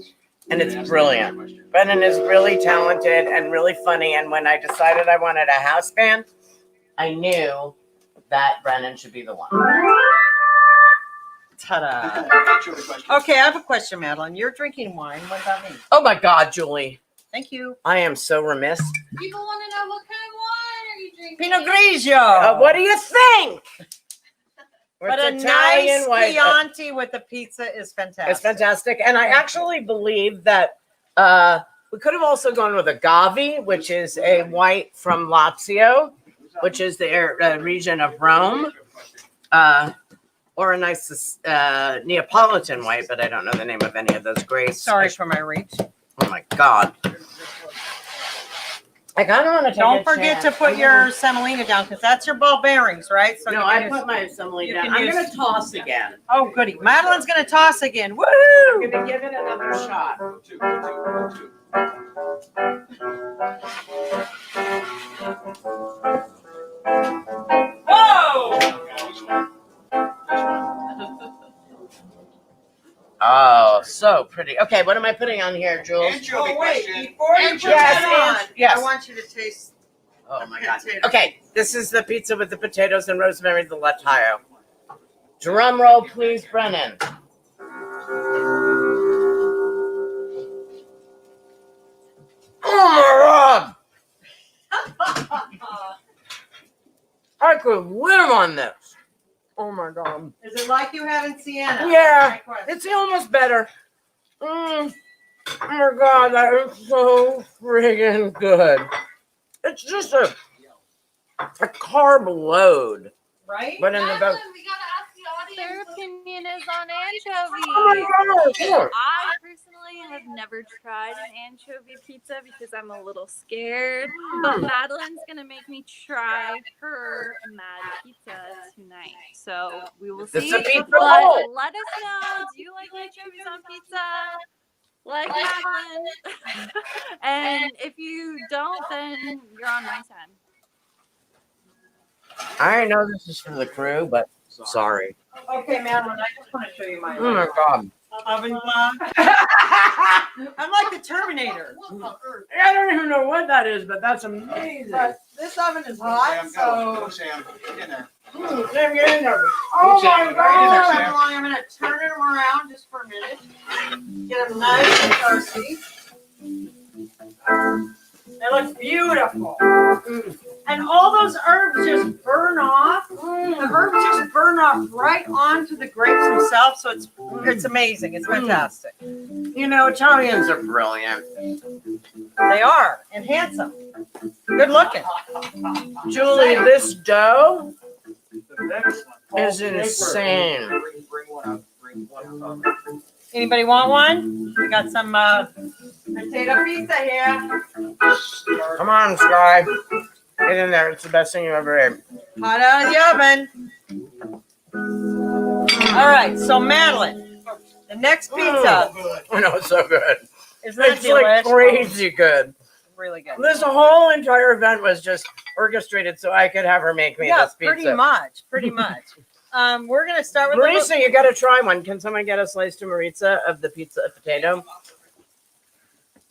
and it's brilliant. Brennan is really talented and really funny, and when I decided I wanted a house band, I knew that Brennan should be the one. ta-da. Okay, I have a question, Madeline. You're drinking wine. What about me? Oh my God, Julie. Thank you. I am so remiss. People want to know what kind of wine are you drinking? Pinot Grigio. What do you think? But It's a nice white. Chianti with the pizza is fantastic. It's fantastic. And I actually believe that we could have also gone with agave, which is a white from Lazio, which is the region of Rome, or a nice Neapolitan white, but I don't know the name of any of those grapes. Sorry for my reach. Oh my God. I kind of want to take Don't a forget chance. to put your semolina down, because that's your ball bearings, right? So No, you I can put use- my semolina you down. can I'm use- going to toss again. Oh, goody. Madeline's going to toss again. I'm Woohoo! going to give it another shot. Oh, so pretty. Okay, what am I putting on here, Jules? Anchovy Oh, wait. question. Before you put Anchovy. Yes, that on, yes. I want you to taste Oh my god. Okay, this is the pizza with the potatoes and rosemary, the Latio. Drum roll, please, Brennan. Oh my god! I could live on this. Oh my god. Is it like you had in Siena? Yeah, it's almost better. Oh my god, that is so friggin' good. It's just a carb load, Right? but in the best. Their opinion is on anchovy. Oh my god! I personally have never tried an anchovy pizza because I'm a little scared. But Madeline's gonna make me try her mad pizza tonight. So we will This see. is a pizza But roll. let us know. Do you like anchovies on pizza? Like Madeline? And if you don't, then you're on my side. I know this is for the crew, but sorry. Okay, Madeline, I just want to show you my Oh my god. oven glove. I'm like the Terminator. I don't even know what that is, but that's amazing. But this oven is hot, so Sam, get in there. Sam, get in there. Oh my I'm god! going to turn it around just for a minute. Get them nice and toasty. It looks beautiful. And all those herbs just burn off. The herbs just burn off right onto the grapes themselves. So it's amazing. It's fantastic. You know, Italians are brilliant. They are. And handsome. Good looking. Julie, this dough is insane. Bring one up. Bring one up. Anybody want one? We got some potato pizza here. Come on, Sky. Get in there. It's the best thing you ever ate. Hot out of the oven. All right, so Madeline, the next pizza I know, it's so good. is that It's like crazy good. Really good. This whole entire event was just orchestrated so I could have her make me Yeah, this pizza. pretty much. We're gonna start with Marisa, you got to try one. Can someone get a slice to Marisa of the pizza potato?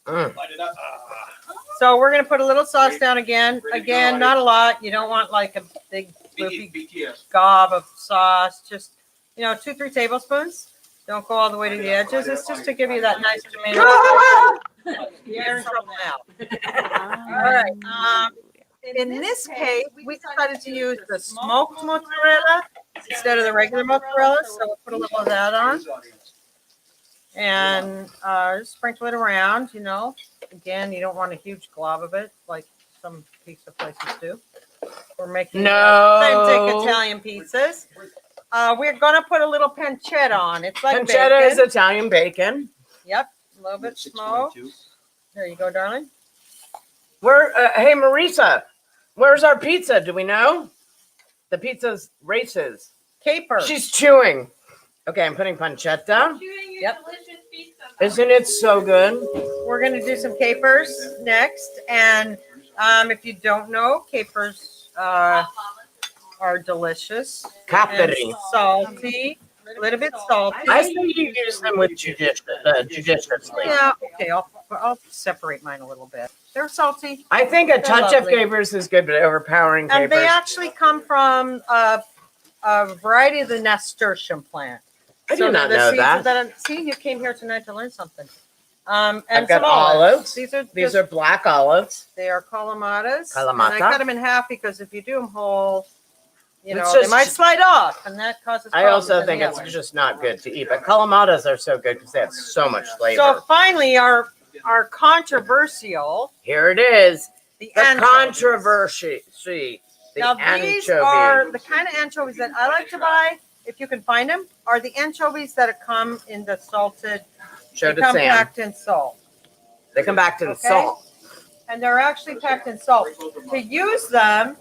Light it up. So we're gonna put a little sauce down again. Again, not a lot. You don't want like a big floofy BTS. gob of sauce. Just 2-3 tablespoons. Don't go all the way to the edges. It's just to give you that nice tomato. You're in trouble now. All right. In this case, we decided to use the smoked mozzarella instead of the regular mozzarella. So we'll put a little of that on and sprinkle it around. Again, you don't want a huge glob of it like some pizza places do. We're making authentic Italian pizzas. We're gonna put a little pancetta on. It's like Pancetta bacon. is Italian bacon. Yep, a little bit smoked. There you go, darling. Hey, Marisa, where's our pizza? Do we know? The pizza's races. Caper. She's chewing. Okay, I'm putting pancetta. Yep. Isn't it so good? We're gonna do some capers next, and if you don't know, capers are delicious. Capri. And salty, a little bit salty. I say you use them with judiciously. Yeah, okay, I'll separate mine a little bit. They're salty, I think a touch of lovely. capers is good, but overpowering and they capers. actually come from a variety of the nasturtium plant. I did not the know seeds that. see, you came here tonight to learn something. And I've got some olives. olives. These are black olives. they are calamatas. Kalamata. And I cut them in half because if you do them whole, It's they just- might slide off, and that causes I problems also in think the it's oven. just not good to eat, but calamatas are so good because they have so much flavor. So finally, our controversial, Here it is. the The anchovies. controversy. The Now these anchovy. are the kind of anchovies that I like to buy, if you can find them, are the anchovies that come in the salted, Show they to come Sam. packed in salt. They come back to the Okay. salt. And they're actually packed in salt. To use them,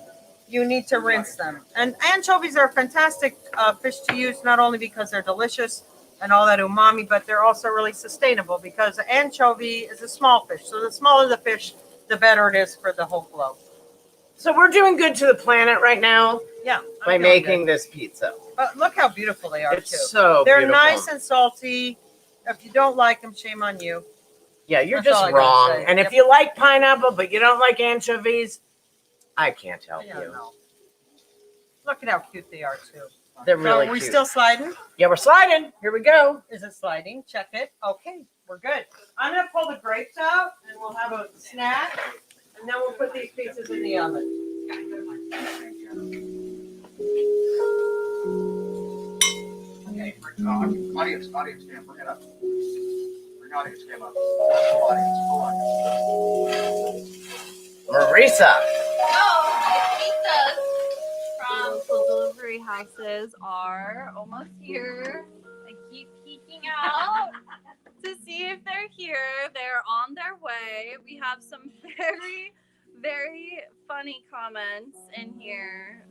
you need to rinse them. And anchovies are a fantastic fish to use, not only because they're delicious and all that umami, but they're also really sustainable because the anchovy is a small fish. So the smaller the fish, the better it is for the whole globe. So we're doing good to the planet right now Yeah. by I'm feeling making good. this pizza. But look how beautiful they are, It's too. so They're beautiful. nice and salty. If you don't like them, shame on you. Yeah, you're That's all just I gotta wrong. say. And Yep. if you like pineapple but you don't like anchovies, I can't help Yeah, you. no. Look at how cute they are too. They're really So are we cute. still sliding? Yeah, we're sliding. Here we go. Is it sliding? Check it. Okay, we're good. I'm gonna pull the grapes out and we'll have a snack. And then we'll put these pizzas in the oven. Okay, audience, cam, bring it up. Bring audience cam up. Full audience, full audience. Marisa. Pizzas from the delivery houses are almost here. I keep peeking out to see if they're here. They're on their way. We have some very, very funny comments in here.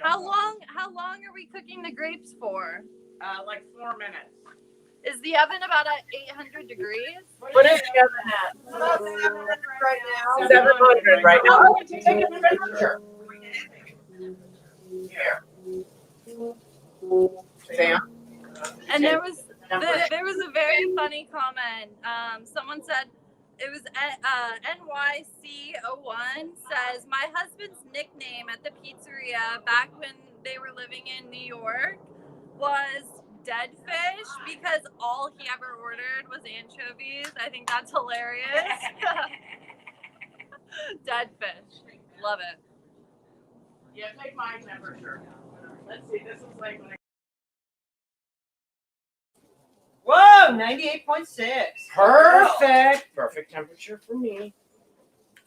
How long are we cooking the grapes for? Like 4 minutes. Is the oven about at 800 degrees? What is the oven at? About 700 right now. 700 right now. Oh, it's taking a temperature. Here. Sam? And there was a very funny comment. Someone said it was NYC01 says my husband's nickname at the pizzeria back when they were living in New York was Dead Fish because all he ever ordered was anchovies. I think that's hilarious. Dead Fish, love it. Yeah, take my temperature. Let's see, this is like when I... Whoa, 98.6. Perfect. Perfect temperature for me.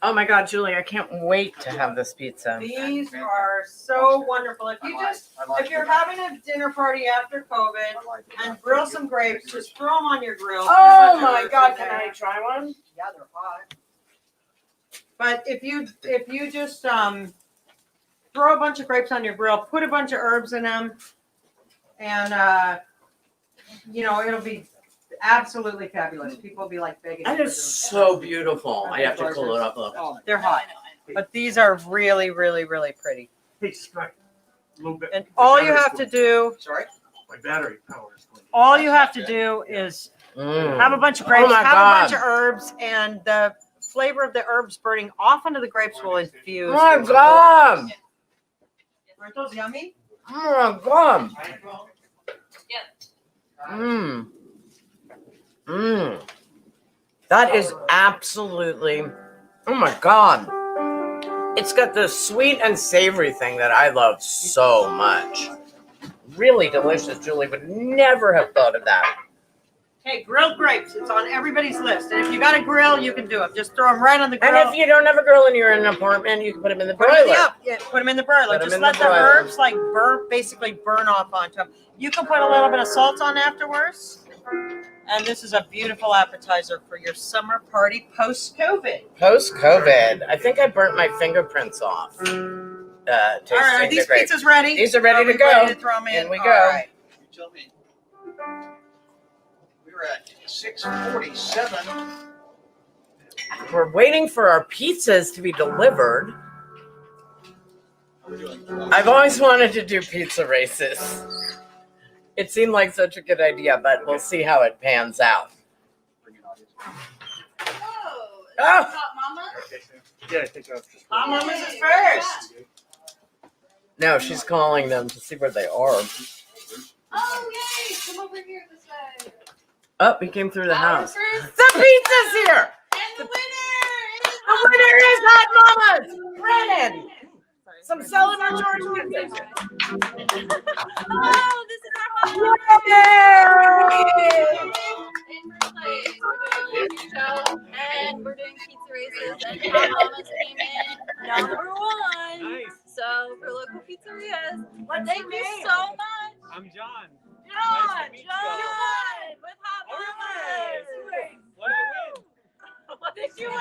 Oh my God, Julie, I can't wait to have this pizza. These are so wonderful. If you're having a dinner party after COVID and grill some grapes, just throw them on your grill. Oh my God, can I try one? Yeah, they're hot. But if you just throw a bunch of grapes on your grill, put a bunch of herbs in them, and it'll be absolutely fabulous. People will be like begging. That is so beautiful. I have to cool it up a little. Oh, they're hot. But these are really, really, really pretty. Hey, Scott. A little bit. And all you have to do, Sorry? My battery power is going. all you have to do is have a bunch of grapes, Oh my have God. a bunch of herbs, and the flavor of the herbs burning off into the grapes will infuse. Oh my God. Aren't those yummy? Oh my God. That is absolutely, oh my God. It's got the sweet and savory thing that I love so much. Really delicious. Julie would never have thought of that. Hey, grilled grapes. It's on everybody's list. And if you got a grill, you can do it. Just throw them right on the grill. And if you don't have a grill and you're in an apartment, you can put them in the Put them in broiler. put them in the broiler. Put 'em Just in let the the broiler. herbs basically burn off onto them. You can put a little bit of salt on afterwards. And this is a beautiful appetizer for your summer party post-COVID. Post-COVID, I think I burnt my fingerprints off. All right, are these grapes. pizzas ready? These are ready we to go. Ready to throw them in? In we All go. right. You tell me. We're at 6:47. We're waiting for our pizzas to be delivered. I've always wanted to do pizza races. It seemed like such a good idea, but we'll see how it pans out. Oh! Yeah, I think I've just. Mama's is first. No, she's calling them to see where they are. Oh, yay! Come over here this way. Oh, we came through the house. First, The pizza's here! and the winner is The winner is Hot Mama's! Brennan! Some celebratory pizza. Oh, this is our hot Yay! in first place. We're doing a show and we're doing pizza races and Hot Mamas came in number one. Nice. So for local pizzerias, thank you so much. I'm John. John, Nice to meet you. John with Hot All Mamas. right. What did I win? What did you win?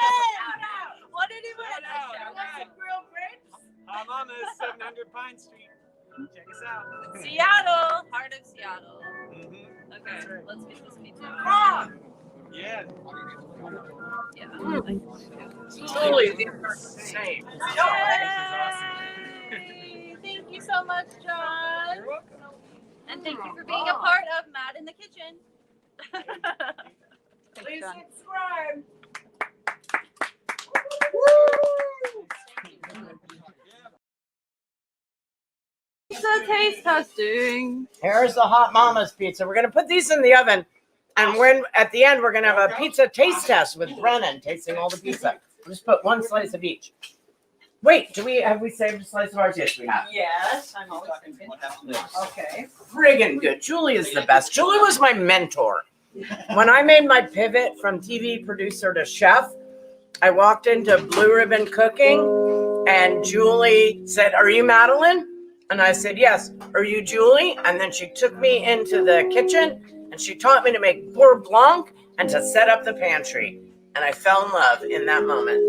What did he win? Shout out. All right. Grilled grapes. Hot Mama's, 700 Pine Street. Check us out. Seattle, heart of Seattle. Mm-hmm. Okay, let's get this pizza. Yeah. Yeah. Totally, these are the same. Yay! Thank you so much, John. You're welcome. And thank you for being a part of Mad in the Kitchen. Please John. subscribe. Pizza taste testing. Here's the Hot Mama's pizza. We're gonna put these in the oven, and when at the end we're gonna have a pizza taste test with Brennan tasting all the pizza. We'll just put one slice of each. Wait, have we saved a slice of ours? Yes, we have. Yes, I'm always thinking. Okay. Friggin' good. Julie is the best. Julie was my mentor. When I made my pivot from TV producer to chef, I walked into Blue Ribbon Cooking, and Julie said, "Are you Madeline?" And I said, "Yes." "Are you Julie?" And then she took me into the kitchen and she taught me to make beurre blanc and to set up the pantry. And I fell in love in that moment.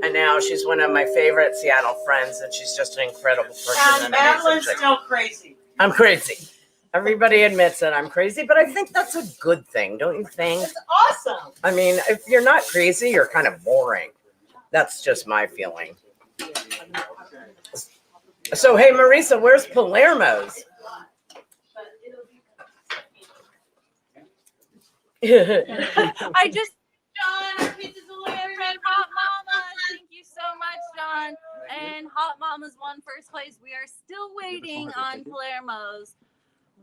And now she's one of my favorite Seattle friends, and she's just an incredible person. And Madeline's still crazy. I'm crazy. Everybody admits that I'm crazy, but I think that's a good thing, don't you think? It's awesome. I mean, if you're not crazy, you're kind of boring. That's just my feeling. So, hey, Marisa, where's Palermo's? I just, John, our pizza's delivered. Hot Mama, thank you so much, John. And Hot Mama's won first place. We are still waiting on Palermo's.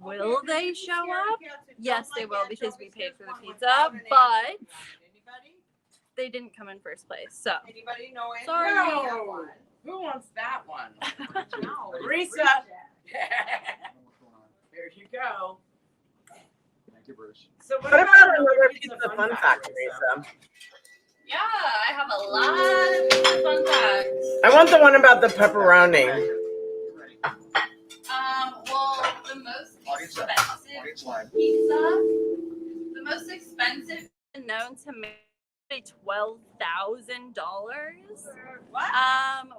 Will they show up? Yes, they will, because we paid for the pizza, but they didn't come in first place. So, Anybody know it? sorry. No. Who wants that one? Marisa. There you go. Thank you, Bruce. So what about another pizza fun fact, Marisa? Yeah, I have a lot of fun facts. I want the one about the pepperoni. Well, the most Audience live. expensive Audience live. pizza, the most expensive known to make $12,000.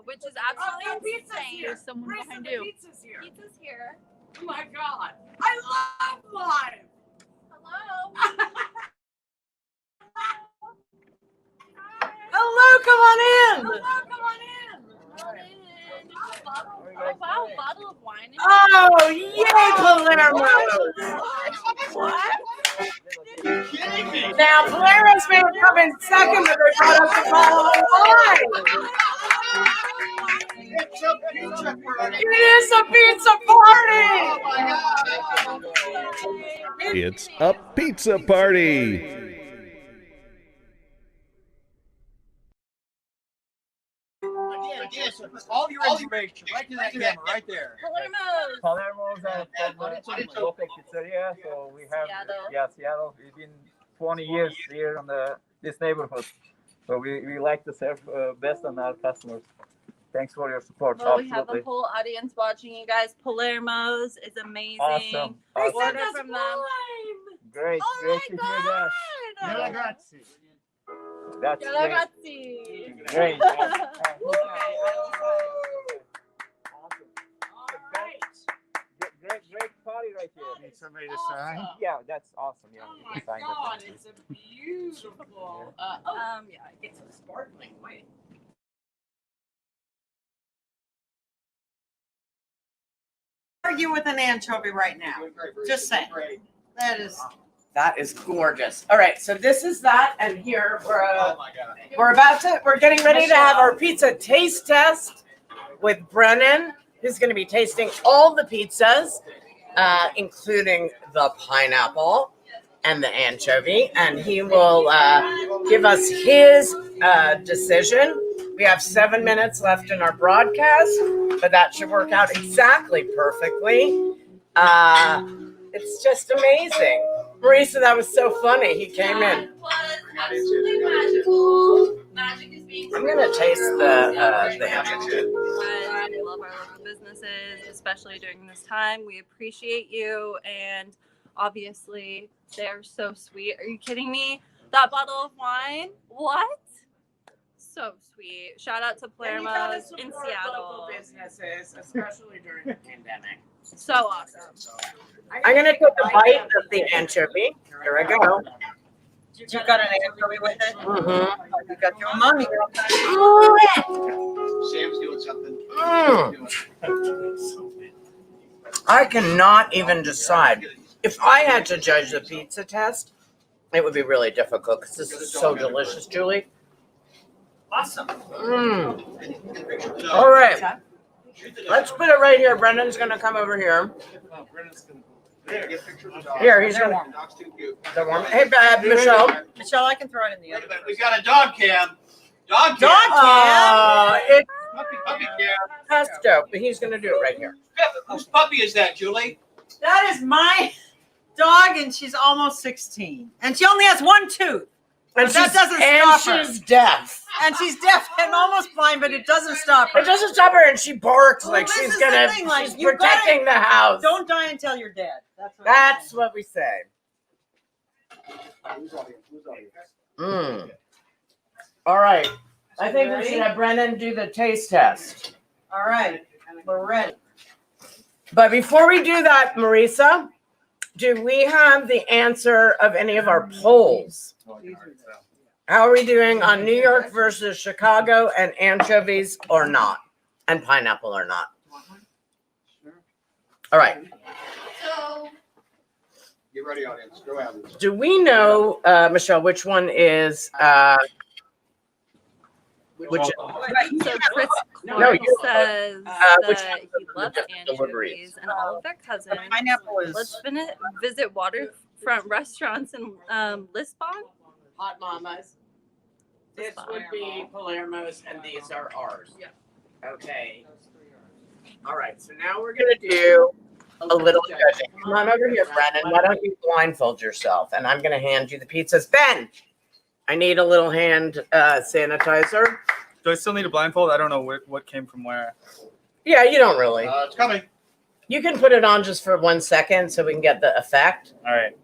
Which is absolutely insane. Someone behind you. Pizza's here. Pizza's here. Oh my God. I love live. Hello. Hello, come on in. Come on in. Oh wow, a bottle of wine. Oh, yay, Palermo. What? Now, Palermo's may have come in second, but they brought us a bottle of wine. It's a pizza party. It is a pizza party. It's a pizza party. All your information, right to that camera, right there. Palermo's. Palermo's are from local pizzeria, so we have Seattle. We've been 20 years here on this neighborhood, so we like to serve best on our customers. Thanks for your support. Well, we have a whole audience watching you guys. Palermo's is amazing. Awesome. Order from them. Great, Oh great my to hear that. God. That's great. Ragazzi. Great. Great party right here. Need somebody to sign? Yeah, that's awesome. Yeah, Oh you my can sign God, that. it's a beautiful. Yeah. It's a sparkling. Wait. Argue with an anchovy right now. Just saying. That is. That is gorgeous. All right, so this is that, and here Oh my God. we're getting ready to have our pizza taste test with Brennan, who's going to be tasting all the pizzas, including the pineapple and the anchovy, and he will give us his decision. We have 7 minutes left in our broadcast, but that should work out exactly perfectly. It's just amazing. Marisa, that was so funny. He came in. It was absolutely magical. Magic is being. I'm gonna taste the anchovy. We love our local businesses, especially during this time. We appreciate you, and obviously they're so sweet. Are you kidding me? That bottle of wine? What? So sweet. Shout out to Palermo's in Seattle. Businesses, especially during the pandemic. So awesome. I'm gonna take a bite of the anchovy. Here I go. You got an anchovy with it? Mm-hmm. You got your money. Sam's doing something. I cannot even decide. If I had to judge the pizza test, it would be really difficult because this is so delicious, Julie. Awesome. All right. Let's put it right here. Brendan's going to come over here. Here, he's going to. They're warm. Hey, Michelle. Michelle, I can throw it in the Wait other. a minute, we got a dog cam. Dog cam. Dog cam. It's Puppy cam. pesto, but he's going to do it right here. Whose puppy is that, Julie? That is my dog, and she's almost 16, and she only has one tooth, And that doesn't stop her. she's deaf. and she's deaf and almost blind, but it doesn't stop her. It doesn't stop her, and she barks Well, like this she's is the gonna. thing, like, she's you protecting the house. Don't die until you're dead. That's what we say. Who's audience? Who's audience? Mm. All right. I think we should have Brennan do the taste test. All right, we're ready. But before we do that, Marisa, do we have the answer of any of our polls? How are we doing on New York versus Chicago and anchovies or not? And pineapple or not? All right. So Get ready, audience. Go ahead. Do we know, Michelle, which one is which So Chris No, you- says which that he loves deliveries? anchovies and all of their cousins. Pineapple is. Let's visit waterfront restaurants in Lisbon. Hot Mamas. This would be Palermo's, and these are ours. Yeah. Okay. All right. So now we're gonna do a little judging. Come on over here, Brennan. Why don't you blindfold yourself? And I'm gonna hand you the pizzas. Ben, I need a little hand sanitizer. Do I still need a blindfold? I don't know what came from where. Yeah, you don't really. It's coming. You can put it on just for 1 second so we can get the effect. All right.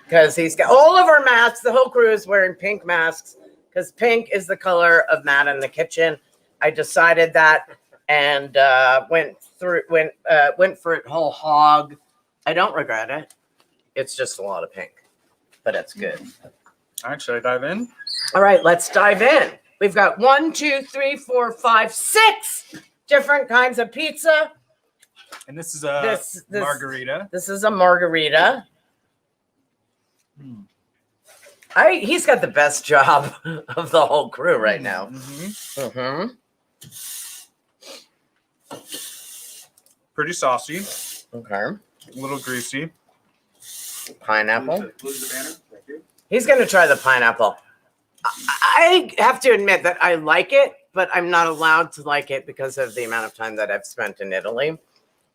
Because he's got all of our masks. The whole crew is wearing pink masks because pink is the color of Matt in the kitchen. I decided that and went for it whole hog. I don't regret it. It's just a lot of pink, but it's good. All right. Should I dive in? All right, let's dive in. We've got 1, 2, 3, 4, 5, 6 different kinds of pizza. And this is a This- margarita. This is a margarita. He's got the best job of the whole crew right now. Mm-hmm. Pretty saucy. Okay. A little greasy. Pineapple. Lose the banner. Thank you. He's going to try the pineapple. I have to admit that I like it, but I'm not allowed to like it because of the amount of time that I've spent in Italy.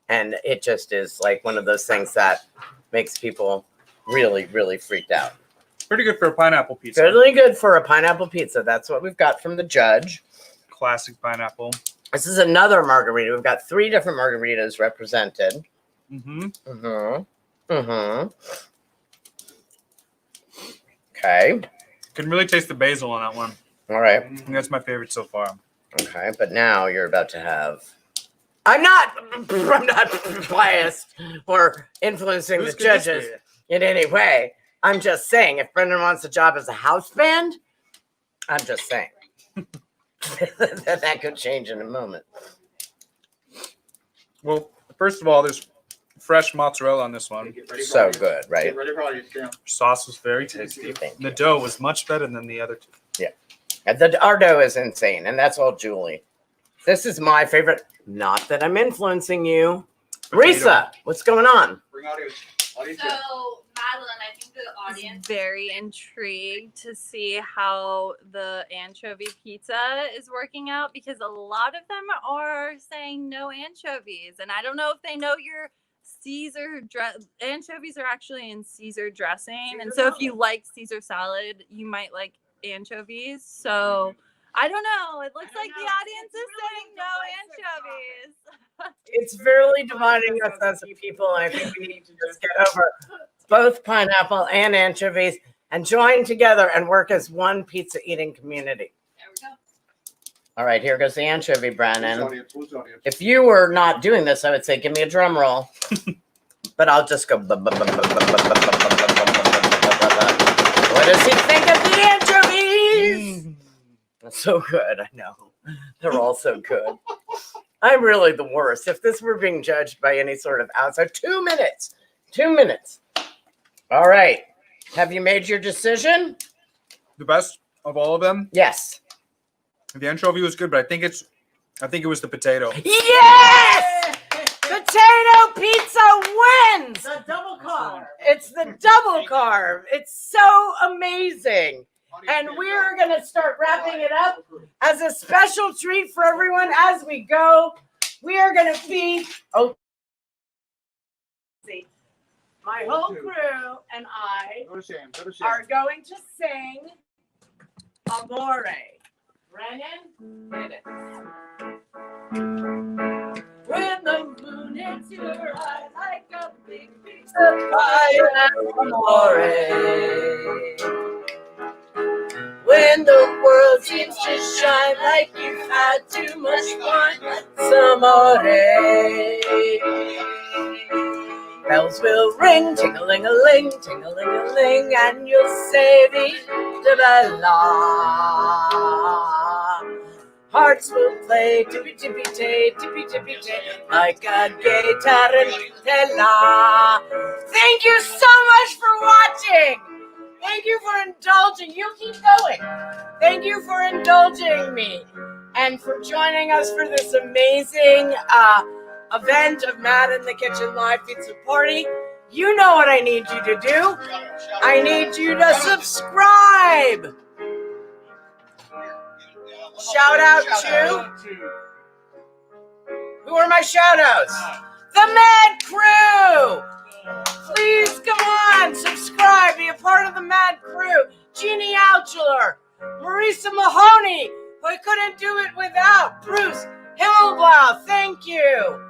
And it just is like one of those things that makes people really, really freaked out. Pretty good for a pineapple pizza. Really good for a pineapple pizza. That's what we've got from the judge. Classic pineapple. This is another margarita. We've got 3 different margaritas represented. Mm-hmm. Mm-hmm. Mm-hmm. Okay. Can really taste the basil on that one. All right. I think that's my favorite so far. Okay. But now you're about to have. I'm not biased or influencing Who's the good this judges be? in any way. I'm just saying, if Brendan wants a job as a house band, I'm just saying that could change in a moment. Well, first of all, there's fresh mozzarella on this one. Get ready for So audience. good, right? Get ready for audience. Cam. Sauce was very tasty. Thank The you. dough was much better than the other two. And our dough is insane, and that's all Julie. This is my favorite. Not that I'm influencing you. Risa, what's going on? Bring audience. Audience. So, Madeline, I think the audience is very intrigued to see how the anchovy pizza is working out because a lot of them are saying no anchovies. And I don't know if they know your Caesar anchovies are actually in Caesar dressing. And so if you like Caesar salad, you might like anchovies. So I don't know. It looks like the audience is saying no anchovies. It's really dividing us as a people. And I think we need to just get over both pineapple and anchovies and join together and work as one pizza eating community. There we go. All right, here goes the anchovy, Who's Brennan. audience? Who's audience? If you were not doing this, I would say, give me a drum roll. But I'll just go. What does he think of the anchovies? That's so good. I know. They're all so good. I'm really the worst. If this were being judged by any sort of outside, 2 minutes. 2 minutes. All right. Have you made your decision? The best of all of them. Yes. The anchovy was good, but I think it was the potato. Yes! Potato pizza wins! The double carb. It's the double carb. It's so amazing. And we're going to start wrapping it up as a special treat for everyone as we go. We are going to feed my whole crew and I are going to sing Amore. Brennan, hit it. When the moon hits your eye like a big piece of pie, amore. When the world seems to shine like you've had too much wine, some amore. Bells will ring, ting-a-ling-a-ling, ting-a-ling-a-ling, and you'll say the la. Hearts will play tippy-tippy-tay, tippy-tippy-tay, like a gay tarantella. Thank you so much for watching. Thank you for indulging. You keep going. Thank you for indulging me and for joining us for this amazing event of Mad in the Kitchen Live Pizza Party. You know what I need you to do. I need you to subscribe. Shout out to... Who are my shout outs? The Mad Crew. Please come on, subscribe, be a part of the Mad Crew. Jeannie Altschuler, Marisa Mahoney, who I couldn't do it without. Bruce Himmelblau, thank you.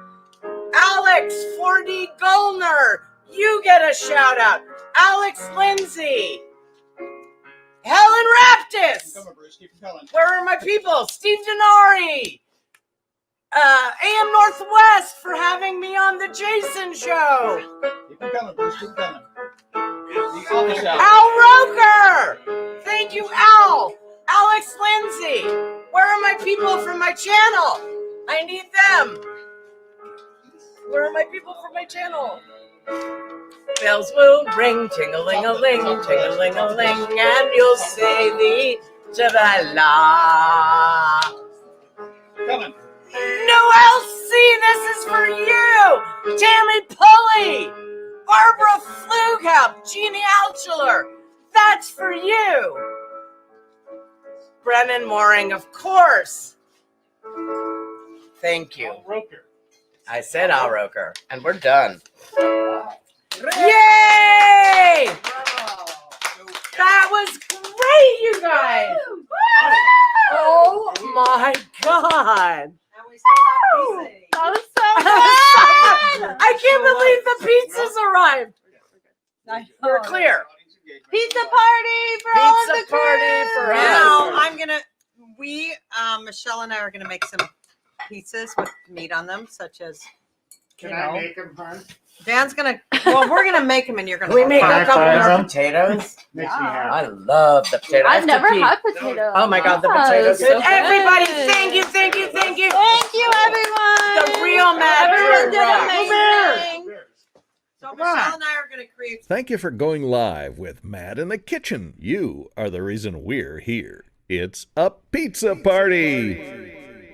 Alex 4D Goldner, you get a shout out. Alex Lindsay. Helen Raptis. Where are my people? Steve Denari. AM Northwest for having me on the Jason Show. Keep them coming, Bruce. Keep them coming. Al Roker. Thank you, Al. Alex Lindsay. Where are my people from my channel? I need them. Where are my people from my channel? Bells will ring, ting-a-ling-a-ling, ting-a-ling-a-ling, and you'll say the ta-la. Coming. Noelle C, this is for you. Tammy Pulley, Barbara Flughelp, Jeannie Altschuler, that's for you. Brennan Moring, of course. Thank you. I said Al Roker, and we're done. Yay! That was great, you guys. Oh my God. That was so I can't believe the pizzas arrived. We're clear. Pizza party for all of the Pizza party for Now us. I'm gonna. Michelle and I are gonna make some pizzas with meat on them, such as. Can I make them, hon? Dan's gonna. Well, we're gonna make them, and you're gonna. Can we make a couple Fire more them? potatoes? Makes me happy. I love the potatoes. I've never had potatoes. Oh my God, the Yeah, potatoes. so good. Everybody, thank you, thank you, thank you. Thank you, everyone. The real Mad Everyone Crew did rocks. amazing. So Michelle and I are gonna create. Thank you for going live with Mad in the Kitchen. You are the reason we're here. It's a pizza party.